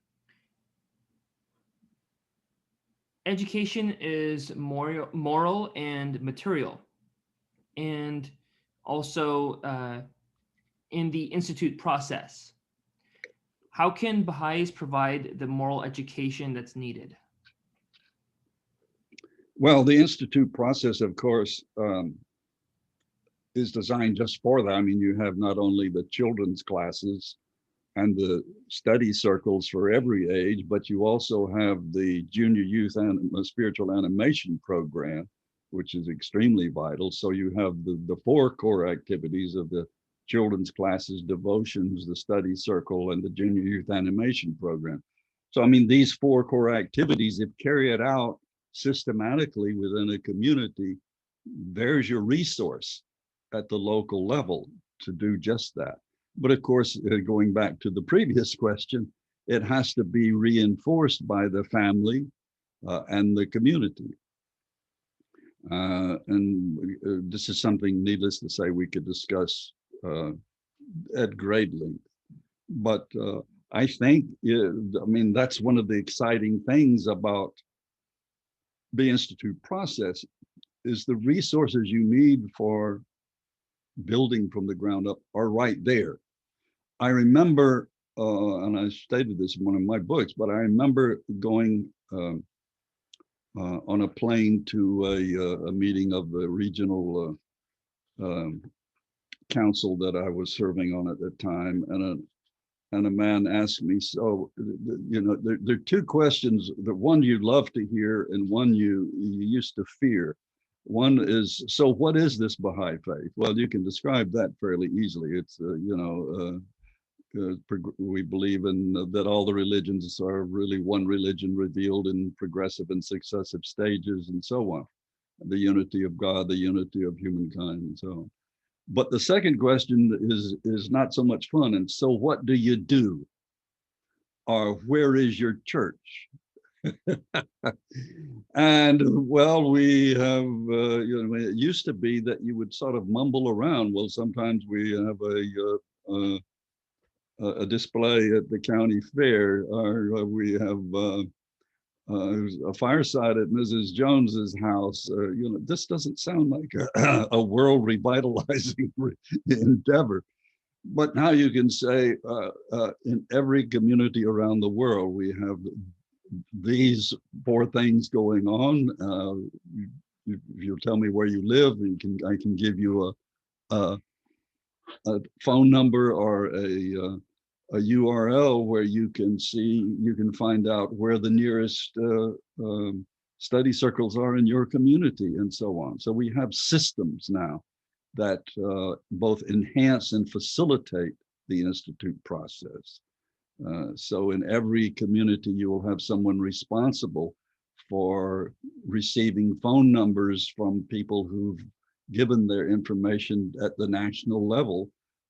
Education is moral and material, and also in the institute process. How can Baha'is provide the moral education that's needed? Well, the institute process, of course, is designed just for that. I mean, you have not only the children's classes and the study circles for every age, but you also have the junior youth and spiritual animation program. which is extremely vital. So you have the four core activities of the children's classes, devotions, the study circle, and the junior youth animation program. So, I mean, these four core activities, if carried out systematically within a community, there's your resource at the local level to do just that. But of course, going back to the previous question, it has to be reinforced by the family and the community. This is something, needless to say, we could discuss at great length. But I think, I mean, that's one of the exciting things about the Institute process is the resources you need for building from the ground up are right there. I remember, and I stated this in one of my books, but I remember going on a plane to a meeting of the regional council that I was serving on at the time, and a man asked me, so, you know, there are two questions, the one you love to hear and one you used to fear. One is, so what is this Baha'i faith? Well, you can describe that fairly easily. It's, we believe in that all the religions are really one religion revealed in progressive and successive stages and so on. The unity of God, the unity of humankind, and so on. But the second question is not so much fun. And so what do you do? Or where is your church? And well, we have, it used to be that you would sort of mumble around. Well, sometimes we have a display at the county fair, or we have a fireside at Mrs. Jones's house. This doesn't sound like a world revitalizing endeavor. But now you can say in every community around the world, we have these four things going on. If you'll tell me where you live, I can give you a phone number or a URL where you can find out where the nearest study circles are in your community and so on. So we have systems now that both enhance and facilitate the Institute process. So in every community, you will have someone responsible for receiving phone numbers from people who've given their information at the national level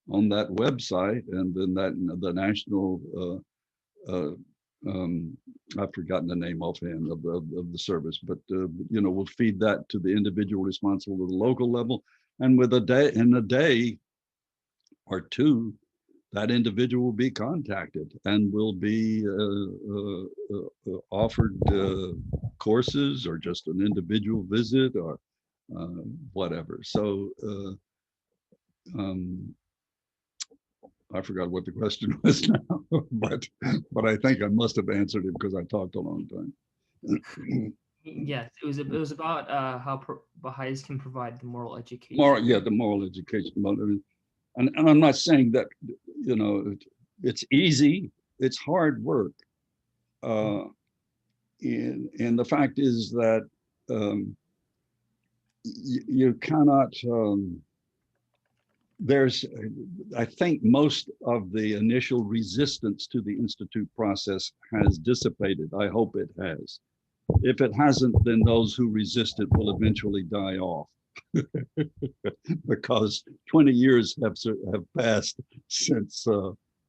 on that website, and then the national, I've forgotten the name offhand of the service, but we'll feed that to the individual responsible at the local level, and in a day or two, that individual will be contacted and will be offered courses or just an individual visit or whatever. So I forgot what the question was now, but I think I must have answered it because I talked a long time. Yes, it was about how Baha'is can provide the moral education. The moral education. And I'm not saying that, it's easy, it's hard work. And the fact is that you cannot, I think most of the initial resistance to the Institute process has dissipated. I hope it has. If it hasn't, then those who resist it will eventually die off. Because 20 years have passed since,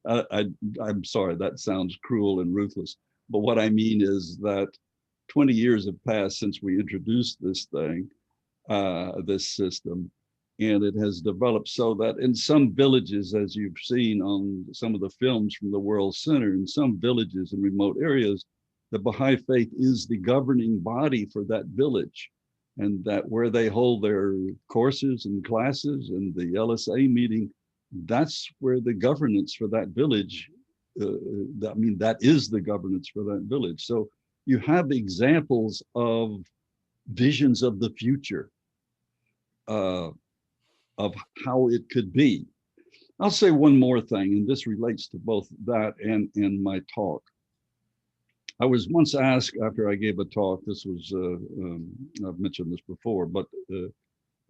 I'm sorry, that sounds cruel and ruthless. But what I mean is that 20 years have passed since we introduced this thing, this system, and it has developed so that in some villages, as you've seen on some of the films from the World Center, in some villages in remote areas, the Baha'i faith is the governing body for that village, and that where they hold their courses and classes and the LSA meeting, that's where the governance for that village, that is the governance for that village. So you have examples of visions of the future, of how it could be. I'll say one more thing, and this relates to both that and my talk. I was once asked after I gave a talk, this was, I've mentioned this before, but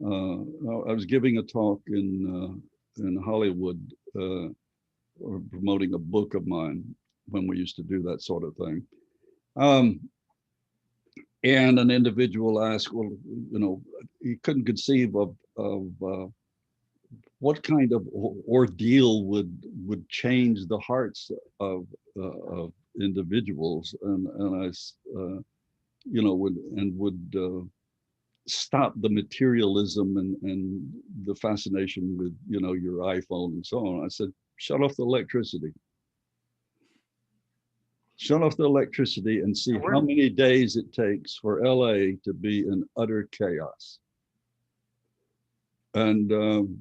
I was giving a talk in Hollywood, or promoting a book of mine when we used to do that sort of thing. And an individual asked, well, you know, he couldn't conceive of what kind of ordeal would change the hearts of individuals, and I, you know, would stop the materialism and the fascination with, you know, your iPhone and so on. I said, shut off the electricity. Shut off the electricity and see how many days it takes for LA to be in utter chaos. And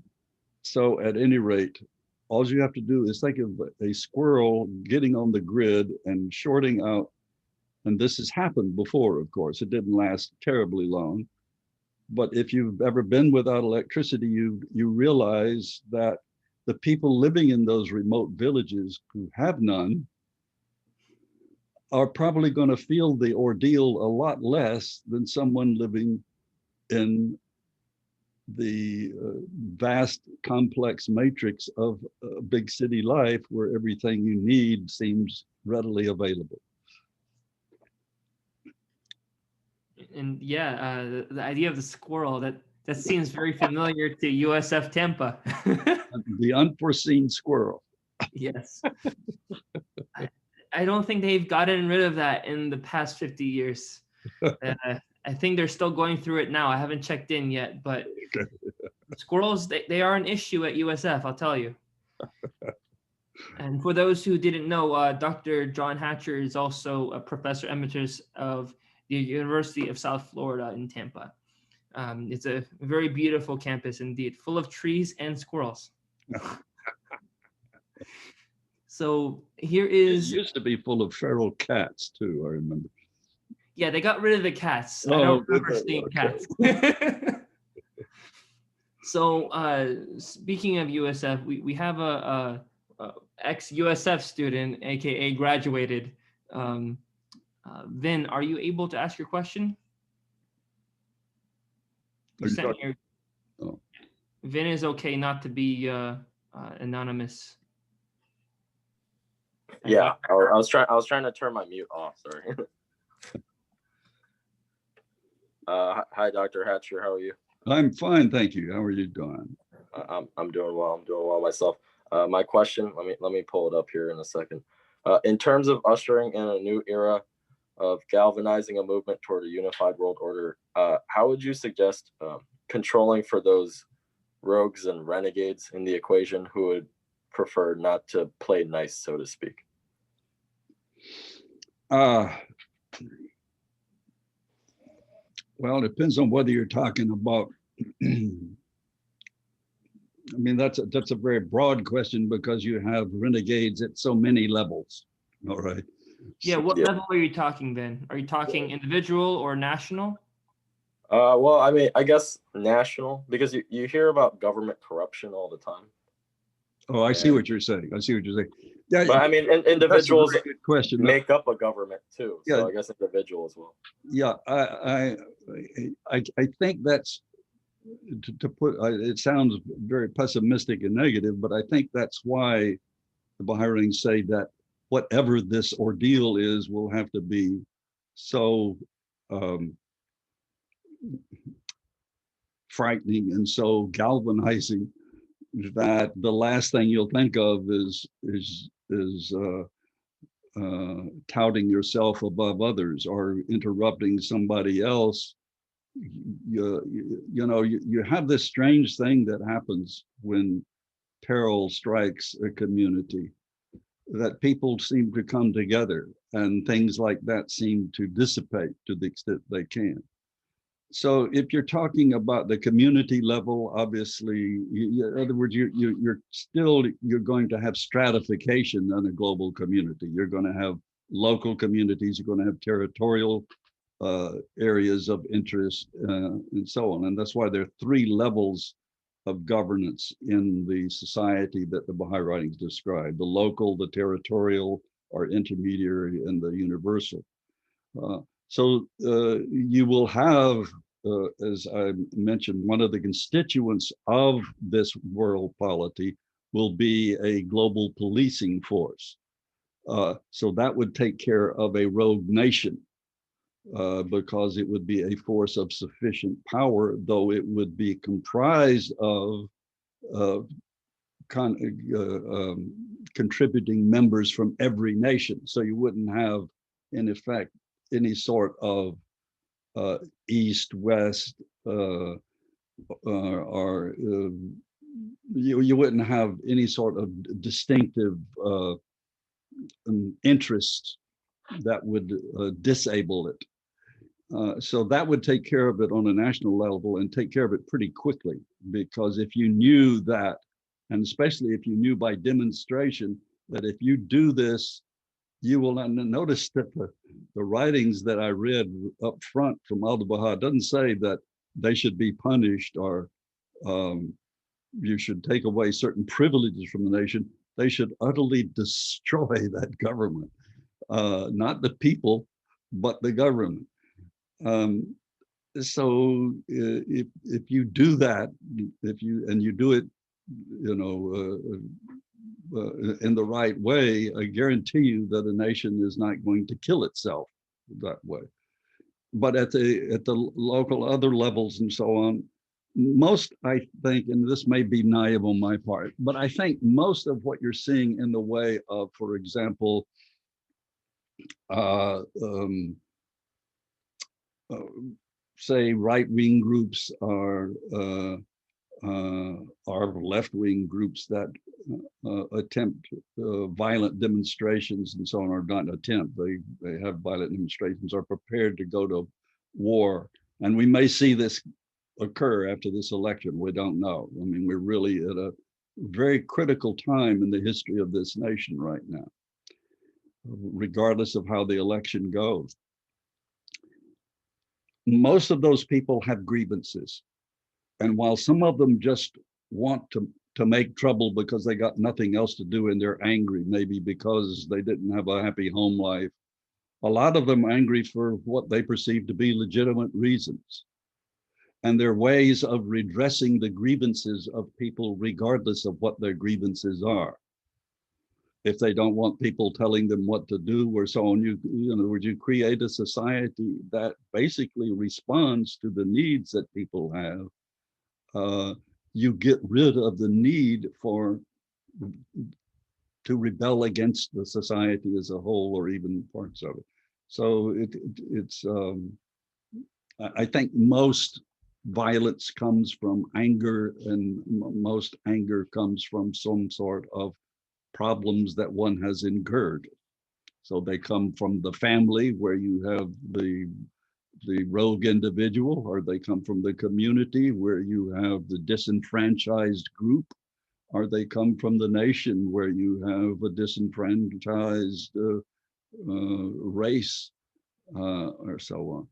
so at any rate, all you have to do is think of a squirrel getting on the grid and shorting out. And this has happened before, of course. It didn't last terribly long. But if you've ever been without electricity, you realize that the people living in those remote villages who have none are probably going to feel the ordeal a lot less than someone living in the vast, complex matrix of big city life where everything you need seems readily available. And yeah, the idea of the squirrel, that seems very familiar to USF Tampa. The unforeseen squirrel. Yes. I don't think they've gotten rid of that in the past 50 years. I think they're still going through it now. I haven't checked in yet, but squirrels, they are an issue at USF, I'll tell you. And for those who didn't know, Dr. John Hatcher is also a professor emeritus of the University of South Florida in Tampa. It's a very beautiful campus indeed, full of trees and squirrels. So here is. It used to be full of feral cats too, I remember. Yeah, they got rid of the cats. I don't remember seeing cats. So speaking of USF, we have a ex-USF student, aka graduated. Vin, are you able to ask your question? Vin is okay not to be anonymous. Yeah, I was trying to turn my mute off. Sorry. Hi, Dr. Hatcher. How are you? I'm fine, thank you. How are you doing? I'm doing well. I'm doing well myself. My question. Let me pull it up here in a second. In terms of ushering in a new era of galvanizing a movement toward a unified world order, how would you suggest controlling for those rogues and renegades in the equation who would prefer not to play nice, so to speak? Well, it depends on whether you're talking about. I mean, that's a very broad question because you have renegades at so many levels. All right. Yeah, what level are you talking then? Are you talking individual or national? Well, I mean, I guess national, because you hear about government corruption all the time. Oh, I see what you're saying. I see what you're saying. Yeah, but I mean, individuals question. Make up a government too. Yeah. So I guess individual as well. Yeah, I think that's to put. It sounds very pessimistic and negative, but I think that's why the Baha'is say that whatever this ordeal is will have to be so frightening and so galvanizing that the last thing you'll think of is touting yourself above others or interrupting somebody else. You have this strange thing that happens when peril strikes a community, that people seem to come together and things like that seem to dissipate to the extent they can. So if you're talking about the community level, obviously, in other words, you're going to have stratification in a global community. You're going to have local communities, you're going to have territorial areas of interest and so on. And that's why there are three levels of governance in the society that the Baha'i writings describe: the local, the territorial, or intermediary and the universal. So you will have, as I mentioned, one of the constituents of this world polity will be a global policing force. So that would take care of a rogue nation, because it would be a force of sufficient power, though it would be comprised of uh, contributing members from every nation. So you wouldn't have, in effect, any sort of east, west, or you wouldn't have any sort of distinctive interest that would disable it. So that would take care of it on a national level and take care of it pretty quickly, because if you knew that, and especially if you knew by demonstration that if you do this, you will not notice that the writings that I read up front from Al-Baha doesn't say that they should be punished or you should take away certain privileges from the nation. They should utterly destroy that government, not the people, but the government. So if you do that, if you do it, in the right way, I guarantee you that a nation is not going to kill itself that way. But at the local other levels and so on, most, I think, and this may be naive on my part, but I think most of what you're seeing in the way of, for example, say right-wing groups are left-wing groups that attempt violent demonstrations and so on, or not attempt, they have violent demonstrations, are prepared to go to war. And we may see this occur after this election. We don't know. I mean, we're really at a very critical time in the history of this nation right now, regardless of how the election goes. Most of those people have grievances. And while some of them just want to make trouble because they got nothing else to do and they're angry, maybe because they didn't have a happy home life, a lot of them are angry for what they perceive to be legitimate reasons. And there are ways of redressing the grievances of people regardless of what their grievances are. If they don't want people telling them what to do or so on, in other words, you create a society that basically responds to the needs that people have. You get rid of the need to rebel against the society as a whole or even parts of it. So I think most violence comes from anger, and most anger comes from some sort of problems that one has incurred. So they come from the family, where you have the rogue individual, or they come from the community where you have the disenfranchised group, or they come from the nation where you have a disenfranchised race, or so on.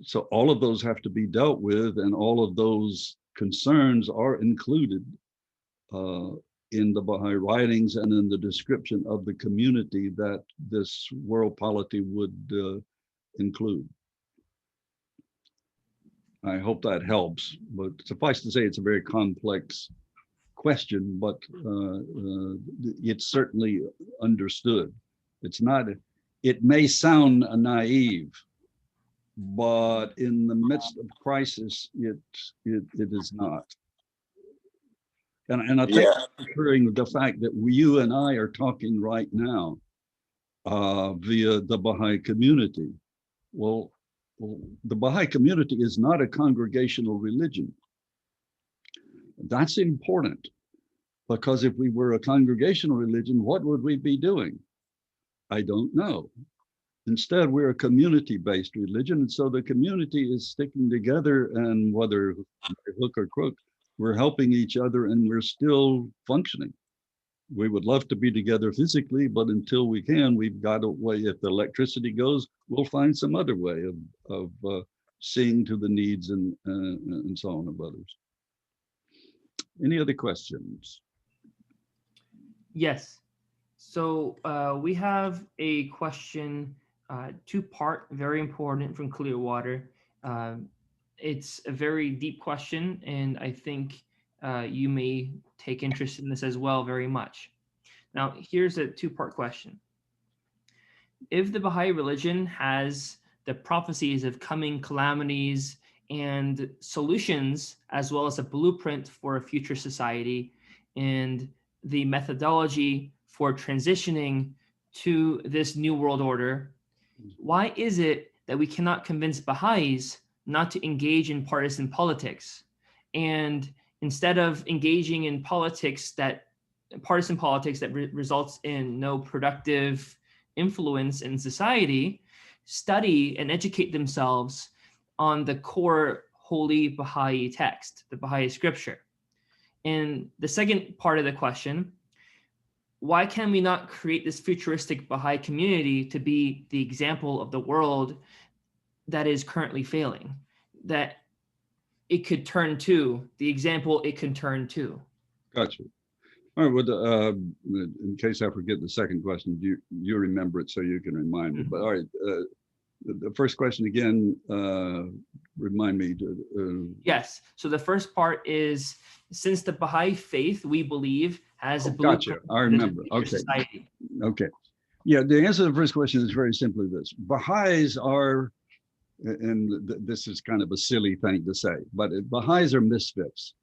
So all of those have to be dealt with, and all of those concerns are included in the Baha'i writings and in the description of the community that this world polity would include. I hope that helps, but suffice to say, it's a very complex question, but it's certainly understood. It's not, it may sound naive, but in the midst of crisis, it is not. And I think considering the fact that you and I are talking right now via the Baha'i community. Well, the Baha'i community is not a congregational religion. That's important, because if we were a congregational religion, what would we be doing? I don't know. Instead, we're a community-based religion, and so the community is sticking together, and whether hook or crook, we're helping each other, and we're still functioning. We would love to be together physically, but until we can, we've got a way. If the electricity goes, we'll find some other way of seeing to the needs and so on of others. Any other questions? Yes. So we have a question, two-part, very important from Clearwater. It's a very deep question, and I think you may take interest in this as well very much. Now, here's a two-part question. If the Baha'i religion has the prophecies of coming calamities and solutions, as well as a blueprint for a future society, and the methodology for transitioning to this new world order, why is it that we cannot convince Baha'is not to engage in partisan politics? And instead of engaging in partisan politics that results in no productive influence in society, study and educate themselves on the core holy Baha'i text, the Baha'i scripture. And the second part of the question, why can we not create this futuristic Baha'i community to be the example of the world that is currently failing, that it could turn to, the example it can turn to? Gotcha. All right. Well, in case I forget the second question, you remember it so you can remind me. But all right, the first question again, remind me. Yes. So the first part is, since the Baha'i faith, we believe, has a Gotcha. I remember. Okay. Society. Okay. Yeah, the answer to the first question is very simply this. Baha'is are, and this is kind of a silly thing to say, but Baha'is are misfits.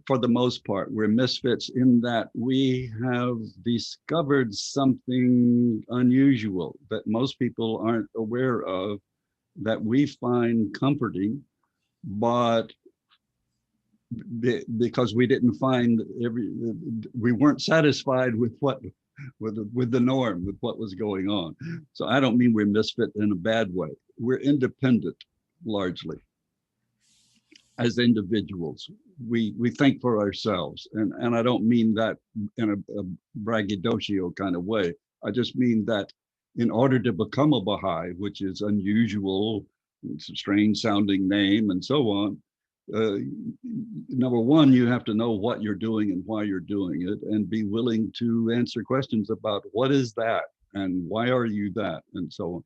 For the most part, we're misfits in that we have discovered something unusual that most people aren't aware of, that we find comforting, but because we didn't find we weren't satisfied with the norm, with what was going on. So I don't mean we're misfit in a bad way. We're independent, largely. As individuals, we think for ourselves, and I don't mean that in a braggadocio kind of way. I just mean that in order to become a Baha'i, which is unusual, it's a strange sounding name and so on, number one, you have to know what you're doing and why you're doing it, and be willing to answer questions about what is that and why are you that, and so on.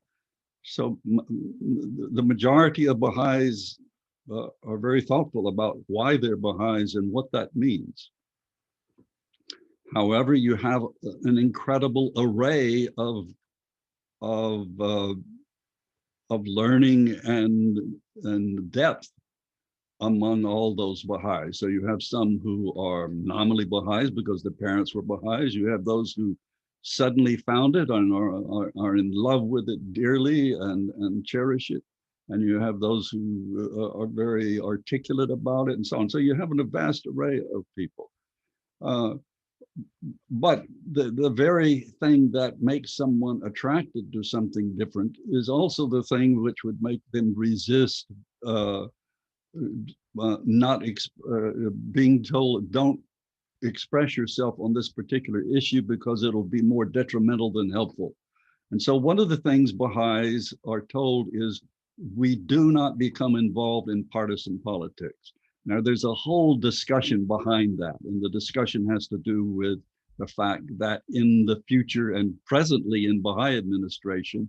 So the majority of Baha'is are very thoughtful about why they're Baha'is and what that means. However, you have an incredible array of learning and depth among all those Baha'is. So you have some who are nominally Baha'is because their parents were Baha'is. You have those who suddenly found it and are in love with it dearly and cherish it. And you have those who are very articulate about it and so on. So you have a vast array of people. But the very thing that makes someone attracted to something different is also the thing which would make them resist being told, don't express yourself on this particular issue because it'll be more detrimental than helpful. And so one of the things Baha'is are told is, we do not become involved in partisan politics. Now, there's a whole discussion behind that, and the discussion has to do with the fact that in the future and presently in Baha'i administration,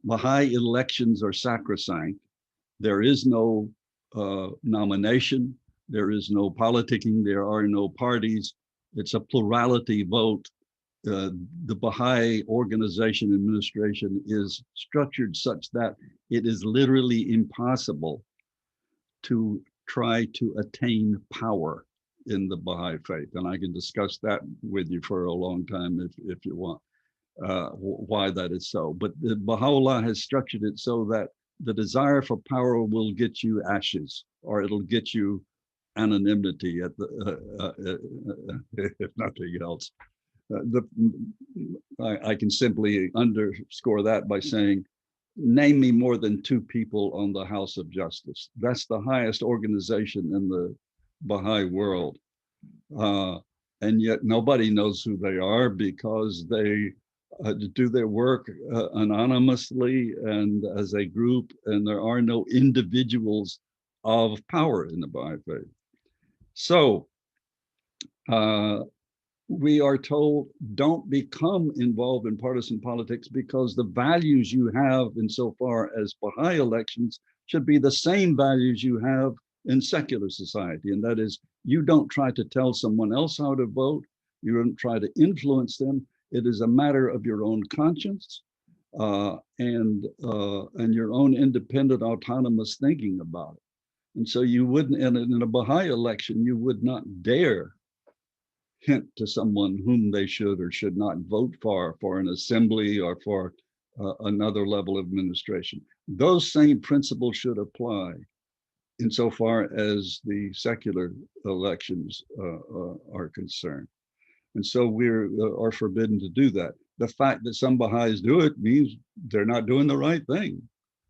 Baha'i elections are sacrosanct. There is no nomination, there is no politicking, there are no parties. It's a plurality vote. The Baha'i organization administration is structured such that it is literally impossible to try to attain power in the Baha'i faith. And I can discuss that with you for a long time if you want, why that is so. But the Baha'u'llah has structured it so that the desire for power will get you ashes, or it'll get you anonymity at if nothing else. I can simply underscore that by saying, name me more than 2 people on the House of Justice. That's the highest organization in the Baha'i world. And yet nobody knows who they are because they do their work anonymously and as a group, and there are no individuals of power in the Baha'i faith. So we are told don't become involved in partisan politics because the values you have insofar as Baha'i elections should be the same values you have in secular society. And that is, you don't try to tell someone else how to vote. You don't try to influence them. It is a matter of your own conscience and your own independent, autonomous thinking about it. And so you wouldn't, in a Baha'i election, you would not dare hint to someone whom they should or should not vote for an assembly or for another level of administration. Those same principles should apply insofar as the secular elections are concerned. And so we are forbidden to do that. The fact that some Baha'is do it means they're not doing the right thing.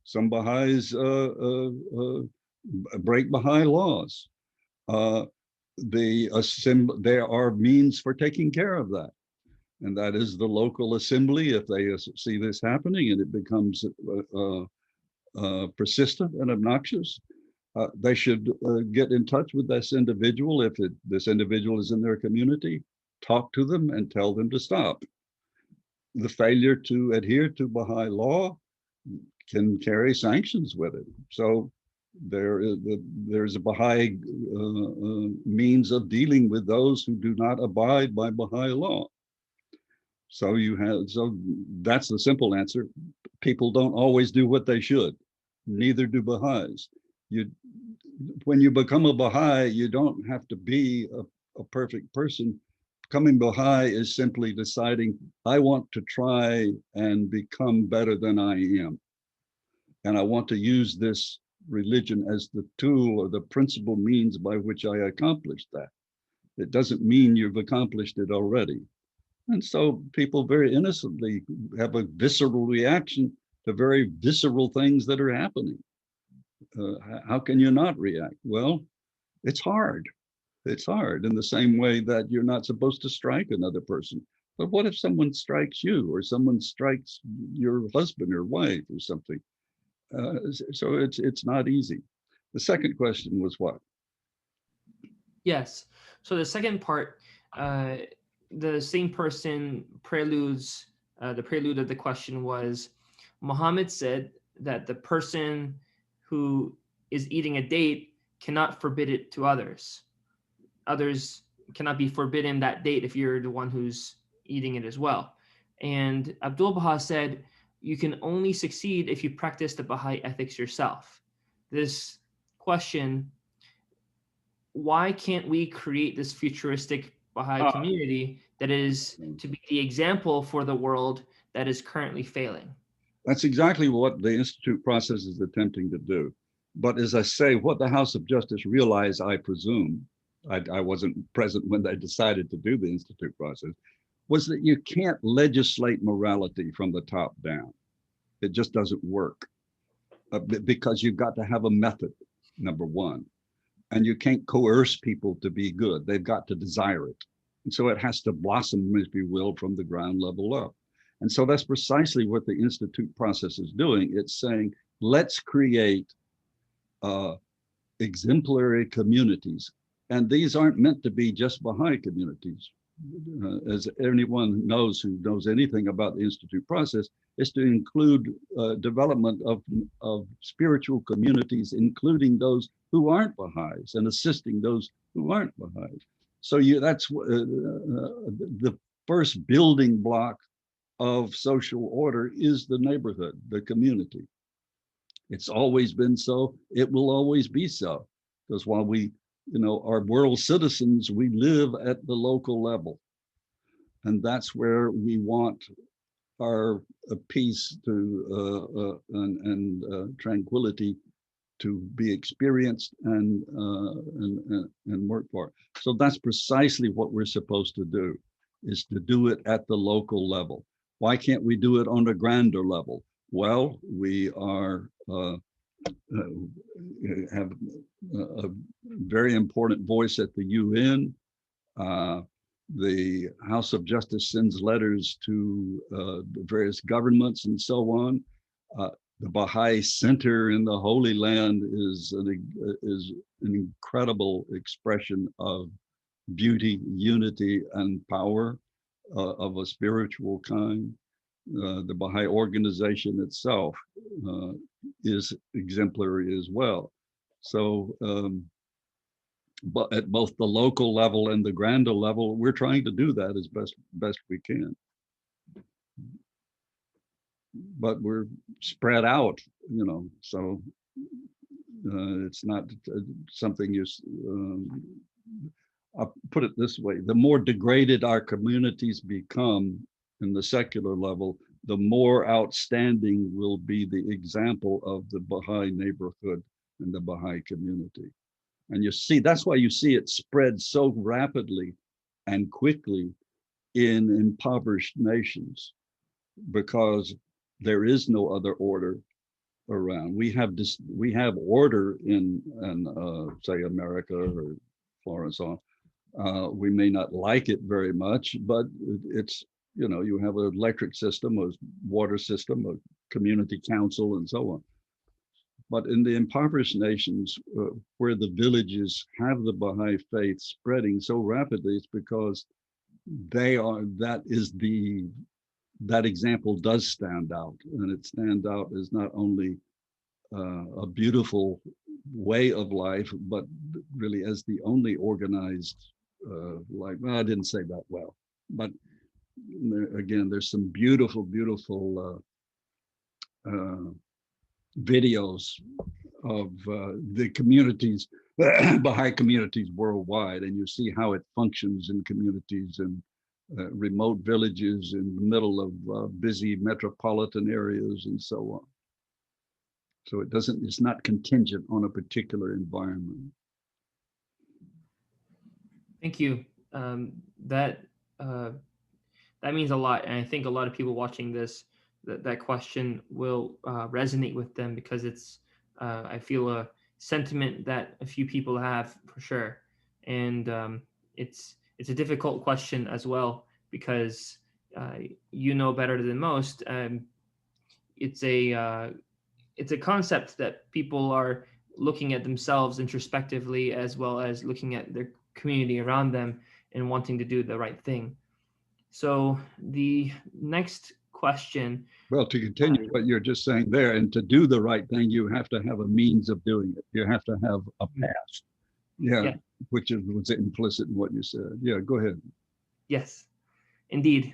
Some Baha'is break Baha'i laws. There are means for taking care of that. And that is the local assembly. If they see this happening and it becomes persistent and obnoxious, they should get in touch with this individual. If this individual is in their community, talk to them and tell them to stop. The failure to adhere to Baha'i law can carry sanctions with it. So there's a Baha'i means of dealing with those who do not abide by Baha'i law. So that's the simple answer. People don't always do what they should. Neither do Baha'is. When you become a Baha'i, you don't have to be a perfect person. Becoming Baha'i is simply deciding, I want to try and become better than I am. And I want to use this religion as the tool or the principal means by which I accomplish that. It doesn't mean you've accomplished it already. And so people very innocently have a visceral reaction to very visceral things that are happening. How can you not react? Well, it's hard. It's hard in the same way that you're not supposed to strike another person. But what if someone strikes you or someone strikes your husband or wife or something? So it's not easy. The second question was what? Yes. So the second part, the same person preludes, the prelude of the question was, Muhammad said that the person who is eating a date cannot forbid it to others. Others cannot be forbidden that date if you're the one who's eating it as well. And Abdul Baha said, you can only succeed if you practice the Baha'i ethics yourself. This question, why can't we create this futuristic Baha'i community that is to be the example for the world that is currently failing? That's exactly what the Institute process is attempting to do. But as I say, what the House of Justice realized, I presume, I wasn't present when they decided to do the Institute process, was that you can't legislate morality from the top down. It just doesn't work because you've got to have a method, number one. And you can't coerce people to be good. They've got to desire it. And so it has to blossom, if you will, from the ground level up. And so that's precisely what the Institute process is doing. It's saying, let's create exemplary communities. And these aren't meant to be just Baha'i communities. As anyone knows who knows anything about the Institute process, is to include development of spiritual communities, including those who aren't Baha'is and assisting those who aren't Baha'is. So that's the first building block of social order is the neighborhood, the community. It's always been so. It will always be so. Because while we, are world citizens, we live at the local level. And that's where we want our peace and tranquility to be experienced and work for. So that's precisely what we're supposed to do, is to do it at the local level. Why can't we do it on a grander level? Well, we have a very important voice at the UN. The House of Justice sends letters to the various governments and so on. The Baha'i Center in the Holy Land is an incredible expression of beauty, unity, and power of a spiritual kind. The Baha'i organization itself is exemplary as well. So, but at both the local level and the grander level, we're trying to do that as best we can. But we're spread out, you know, so it's not something you. I'll put it this way: the more degraded our communities become in the secular level, the more outstanding will be the example of the Baha'i neighborhood and the Baha'i community. And you see, that's why you see it spread so rapidly and quickly in impoverished nations, because there is no other order around. We have order in say America or Florence on. We may not like it very much, but it's, you know, you have an electric system, a water system, a community council, and so on. But in the impoverished nations, where the villages have the Baha'i faith spreading so rapidly, it's because that example does stand out, and it stands out as not only a beautiful way of life, but really as the only organized life. Well, I didn't say that well, but again, there's some beautiful, beautiful videos of the communities, Baha'i communities worldwide, and you see how it functions in communities and remote villages in the middle of busy metropolitan areas and so on. So it's not contingent on a particular environment. Thank you. That means a lot, and I think a lot of people watching this, that question will resonate with them, because it's I feel a sentiment that a few people have for sure, and it's a difficult question as well, because you know better than most. It's a concept that people are looking at themselves introspectively, as well as looking at their community around them and wanting to do the right thing. So the next question. Well, to continue what you're just saying there, and to do the right thing, you have to have a means of doing it. You have to have a past. Yeah. Which was implicit in what you said. Yeah, go ahead. Yes, indeed.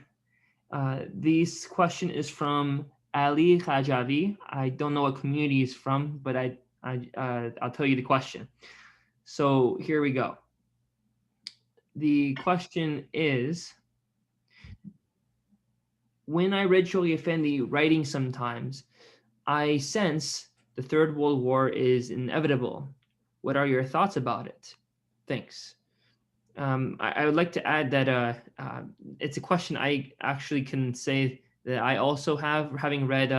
This question is from Ali Khajavi. I don't know what community he's from, but I'll tell you the question. So here we go. The question is, when I read Shoghi Effendi writing sometimes, I sense the Third World War is inevitable. What are your thoughts about it? Thanks. I would like to add that it's a question I actually can say that I also have, having read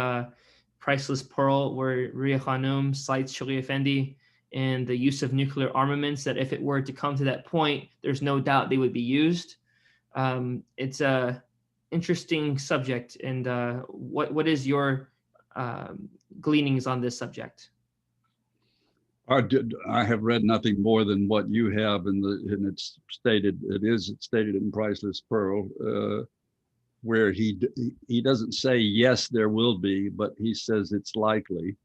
Priceless Pearl, where Ria Khanum cites Shoghi Effendi and the use of nuclear armaments, that if it were to come to that point, there's no doubt they would be used. It's a interesting subject, and what is your gleanings on this subject? I have read nothing more than what you have, and it's stated in Priceless Pearl, where he doesn't say yes there will be, but he says it's likely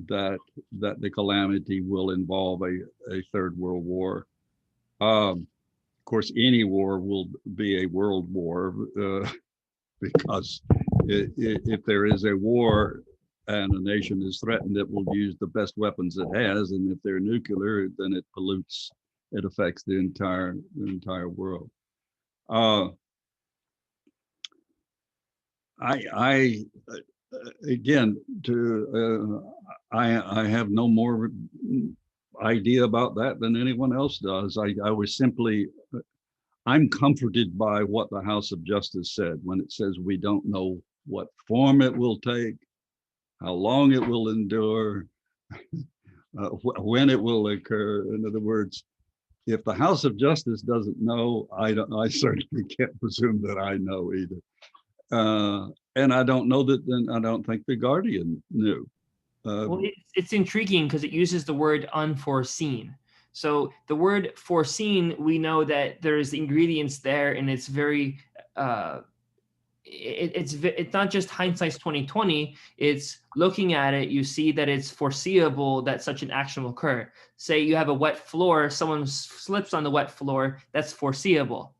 that the calamity will involve a third world war. Of course, any war will be a world war, because if there is a war and a nation is threatened, it will use the best weapons it has, and if they're nuclear, then it pollutes. It affects the entire world. I again, I have no more idea about that than anyone else does. I was simply, I'm comforted by what the House of Justice said when it says we don't know what form it will take, how long it will endure, when it will occur. In other words, if the House of Justice doesn't know, I certainly can't presume that I know either. And I don't know that, then I don't think the Guardian knew. Well, it's intriguing because it uses the word unforeseen. So the word foreseen, we know that there's ingredients there, and it's very it's not just hindsight's 2020. It's looking at it, you see that it's foreseeable that such an action will occur. Say you have a wet floor, someone slips on the wet floor, that's foreseeable.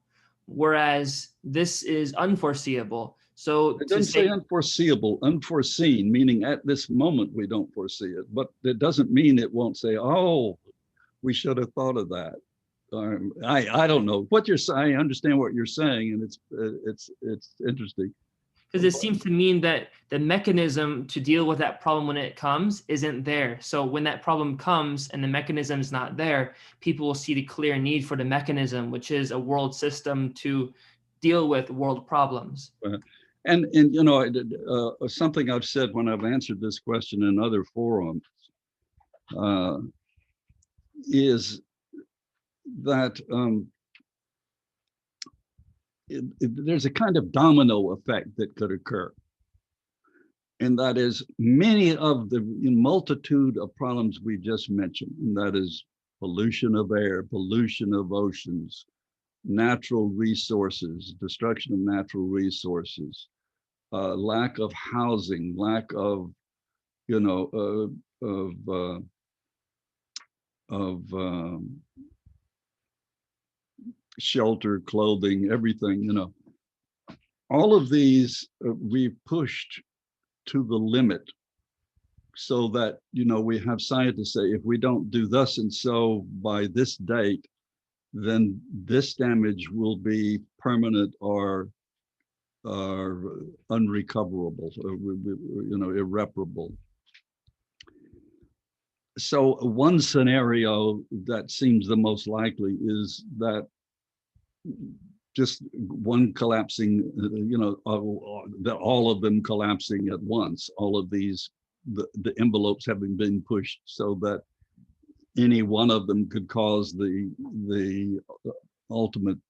Whereas this is unforeseeable. So It to doesn't say say, unforeseeable, unforeseen, meaning at this moment we don't foresee it, but it doesn't mean it won't say, oh, we should have thought of that. I don't know what you're saying. I understand what you're saying, and it's interesting. because it seems to mean that the mechanism to deal with that problem when it comes isn't there. So when that problem comes and the mechanism is not there, people will see the clear need for the mechanism, which is a world system to deal with world problems. And you know, something I've said when I've answered this question in other forums is that there's a kind of domino effect that could occur. And that is many of the multitude of problems we just mentioned, and that is pollution of air, pollution of oceans, natural resources, destruction of natural resources, lack of housing, lack of, you know, shelter, clothing, everything, you know. All of these we've pushed to the limit so that, you know, we have scientists say, if we don't do thus and so by this date, then this damage will be permanent or unrecoverable, you know, irreparable. So one scenario that seems the most likely is that just one collapsing, you know, that all of them collapsing at once, all of these, the envelopes having been pushed so that any one of them could cause the ultimate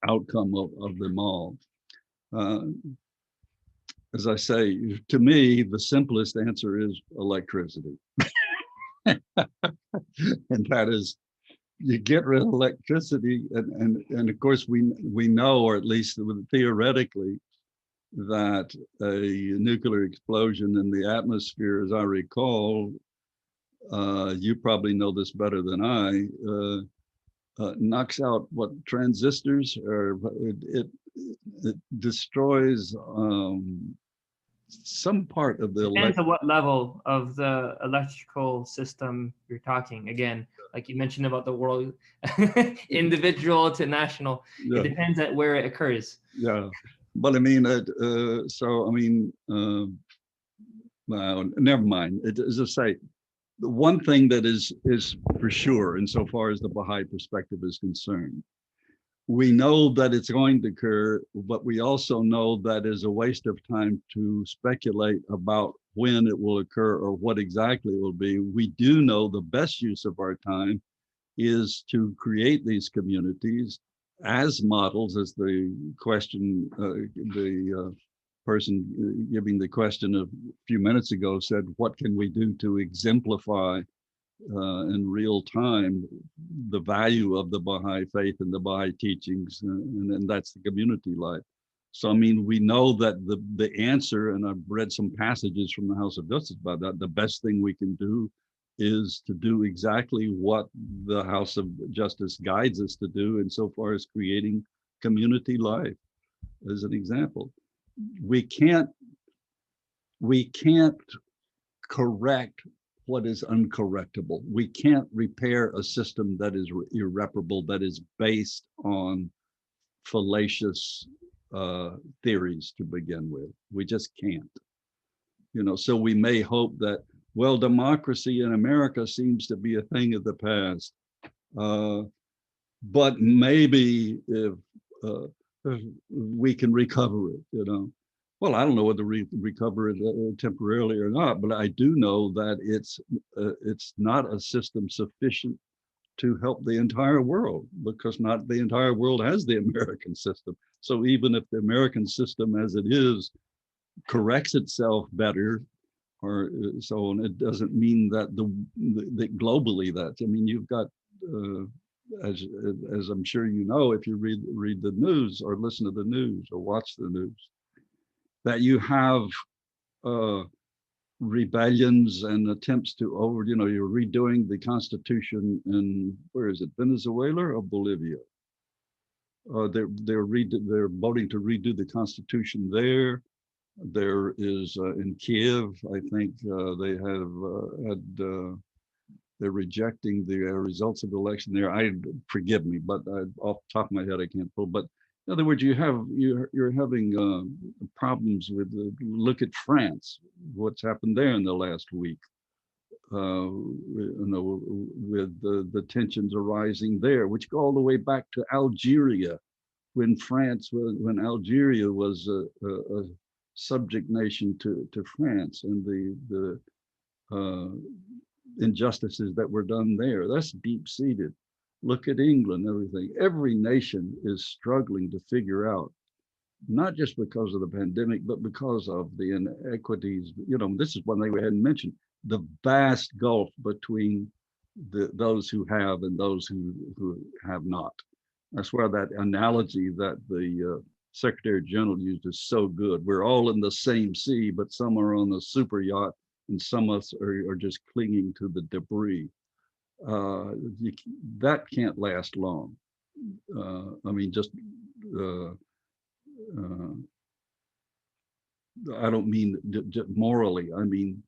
outcome of them all. As I say, to me, the simplest answer is electricity. And that is, you get rid of electricity, and of course we know, or at least theoretically, that a nuclear explosion in the atmosphere, as I recall, you probably know this better than I, knocks out what transistors, or it destroys some part of the Depends on what level of the electrical system you're talking. Again, like you mentioned about the world, individual to national, yeah. It depends at where it occurs. Yeah, but I mean, so I mean, never mind. As I say, the one thing that is for sure, insofar as the Baha'i perspective is concerned, we know that it's going to occur, but we also know that is a waste of time to speculate about when it will occur or what exactly it will be. We do know the best use of our time is to create these communities as models, as the question, the person giving the question a few minutes ago said, what can we do to exemplify in real time the value of the Baha'i faith and the Baha'i teachings, and that's the community life. So, I mean, we know that the answer, and I've read some passages from the House of Justice about that, the best thing we can do is to do exactly what the House of Justice guides us to do insofar as creating community life, as an example. We can't correct what is uncorrectable. We can't repair a system that is irreparable, that is based on fallacious theories to begin with. We just can't. You know, so we may hope that, well, democracy in America seems to be a thing of the past. But maybe if we can recover it, you know. Well, I don't know whether recover it temporarily or not, but I do know that it's not a system sufficient to help the entire world, because not the entire world has the American system. So even if the American system as it is corrects itself better, or so on. It doesn't mean that that globally that, I mean, you've got, as I'm sure you know, if you read the news or listen to the news or watch the news, that you have rebellions and attempts to you're redoing the constitution in, where is it, Venezuela or Bolivia? They're voting to redo the constitution there. There is in Kiev, I think they have they're rejecting the results of the election there. Forgive me, but off the top of my head I can't pull. But in other words, you're having problems with look at France. What's happened there in the last week? With the tensions arising there, which go all the way back to Algeria, when Algeria was a subject nation to France, and the injustices that were done there. That's deep-seated. Look at England, everything. Every nation is struggling to figure out, not just because of the pandemic, but because of the inequities. This is one thing we hadn't mentioned, the vast gulf between those who have and those who have not. That's where that analogy that the Secretary General used is so good. We're all in the same sea, but some are on a super yacht and some of us are just clinging to the debris. That can't last long. I mean, just I don't mean morally, I mean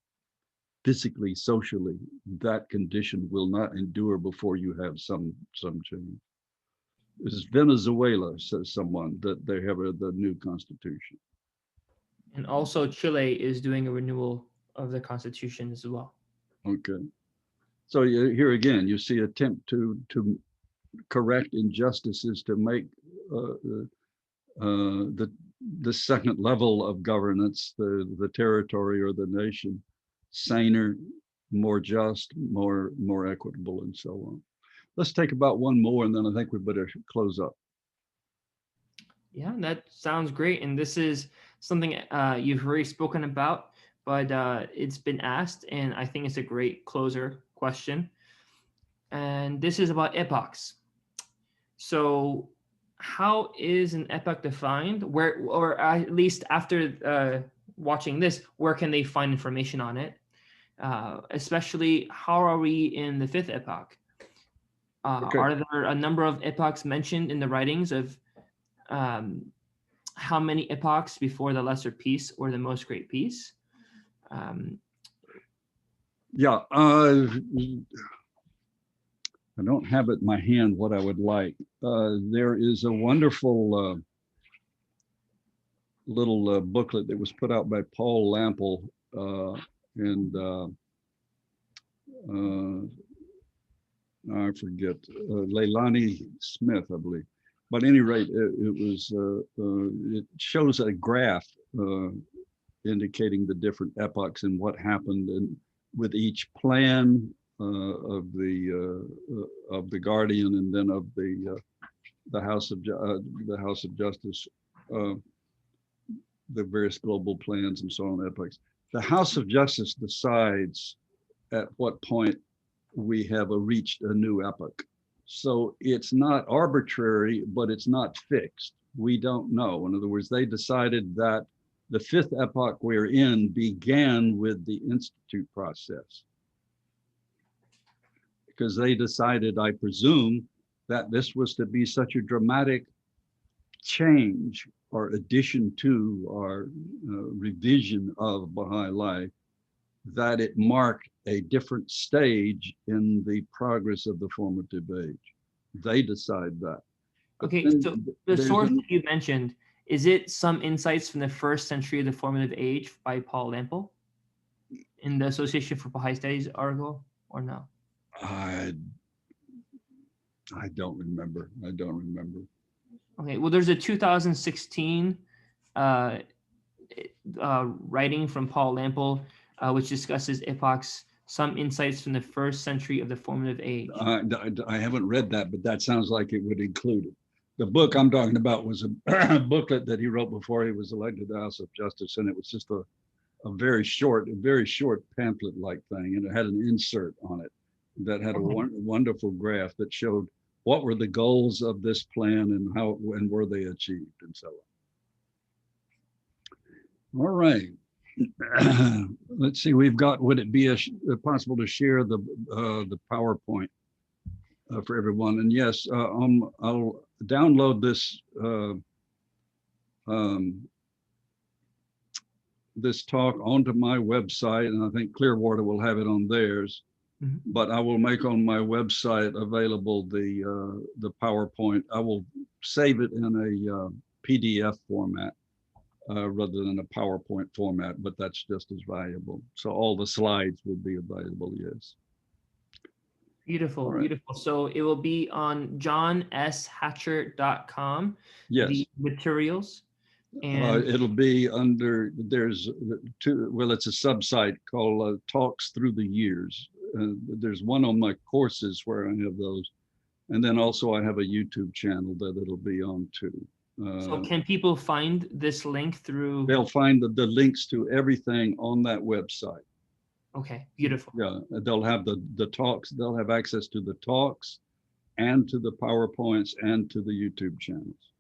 physically, socially, that condition will not endure before you have some change. This is Venezuela, says someone, that they have the new constitution. And also Chile is doing a renewal of the constitution as well. Okay. So here again, you see attempt to correct injustices, to make the second level of governance, the territory or the nation, saner, more just, more equitable, and so on. Let's take about one more, and then I think we better close up. Yeah, that sounds great. And this is something you've already spoken about, but it's been asked, and I think it's a great closer question. And this is about epochs. So how is an epoch defined? Where, or at least after watching this, where can they find information on it? Especially, how are we in the fifth epoch? Okay. Are there a number of epochs mentioned in the writings of how many epochs before the lesser peace or the most great peace? Yeah, I don't have it in my hand what I would like. There is a wonderful little booklet that was put out by Paul Lample and I forget, Leilani Smith, I believe. But at any rate, it shows a graph indicating the different epochs and what happened with each plan of the Guardian, and then of the House of Justice, the various global plans and so on, epochs. The House of Justice decides at what point we have reached a new epoch. So it's not arbitrary, but it's not fixed. We don't know. In other words, they decided that the fifth epoch we're in began with the Institute process, because they decided, I presume, that this was to be such a dramatic change or addition to our revision of Baha'i life that it marked a different stage in the progress of the formative age. They decide that. Okay, so the source that you mentioned, is it some insights from the first century of the formative age by Paul Lample in the Association for Baha'i Studies article, or no? I don't remember. Okay, well, there's a 2016 writing from Paul Lample, which discusses epochs, some insights from the first century of the formative age. I haven't read that, but that sounds like it would include it. The book I'm talking about was a booklet that he wrote before he was elected to the House of Justice, and it was just a very short pamphlet-like thing, and it had an insert on it that had a wonderful graph that showed what were the goals of this plan and how and were they achieved and so on. All right. Let's see. We've got. Would it be possible to share the PowerPoint for everyone? And yes, I'll download this this talk onto my website, and I think Clearwater will have it on theirs. Mhm. But I will make on my website available the PowerPoint. I will save it in a PDF format rather than a PowerPoint format, but that's just as valuable. So all the slides will be available, yes. Beautiful, All right. beautiful. So it will be on johnshatcher.com, Yes. the materials. And It'll be under, there's two, well, it's a subsite called Talks Through the Years. There's one on my courses where I have those. And then also I have a YouTube channel that it'll be on too. so can people find this link through? They'll find the links to everything on that website. Okay, beautiful. Yeah, they'll have the talks, they'll have access to the talks and to the PowerPoints and to the YouTube channels.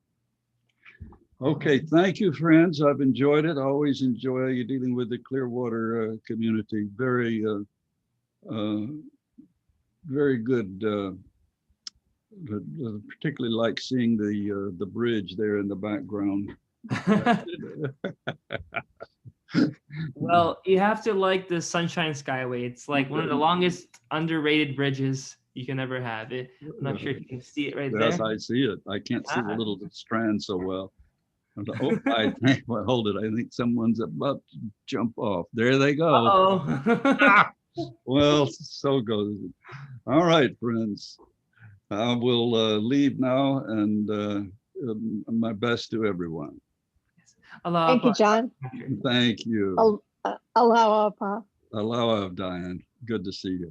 Okay, thank you, friends. I've enjoyed it. I always enjoy you dealing with the Clearwater community. Very, very good. Particularly like seeing the bridge there in the background. Well, you have to like the Sunshine Skyway. It's like one of the longest underrated bridges you can ever have. I'm not sure if you can see it right Yes, there. I see it. I can't see the little strand so well. Oh, I think, well, hold it. I think someone's about to jump off. There they go. Uh-oh. Well, so goes it. All right, friends. I will leave now, and my best to everyone. Thank you, John. Thank you. Aloha, Pa. Aloha, Diane. Good to see you.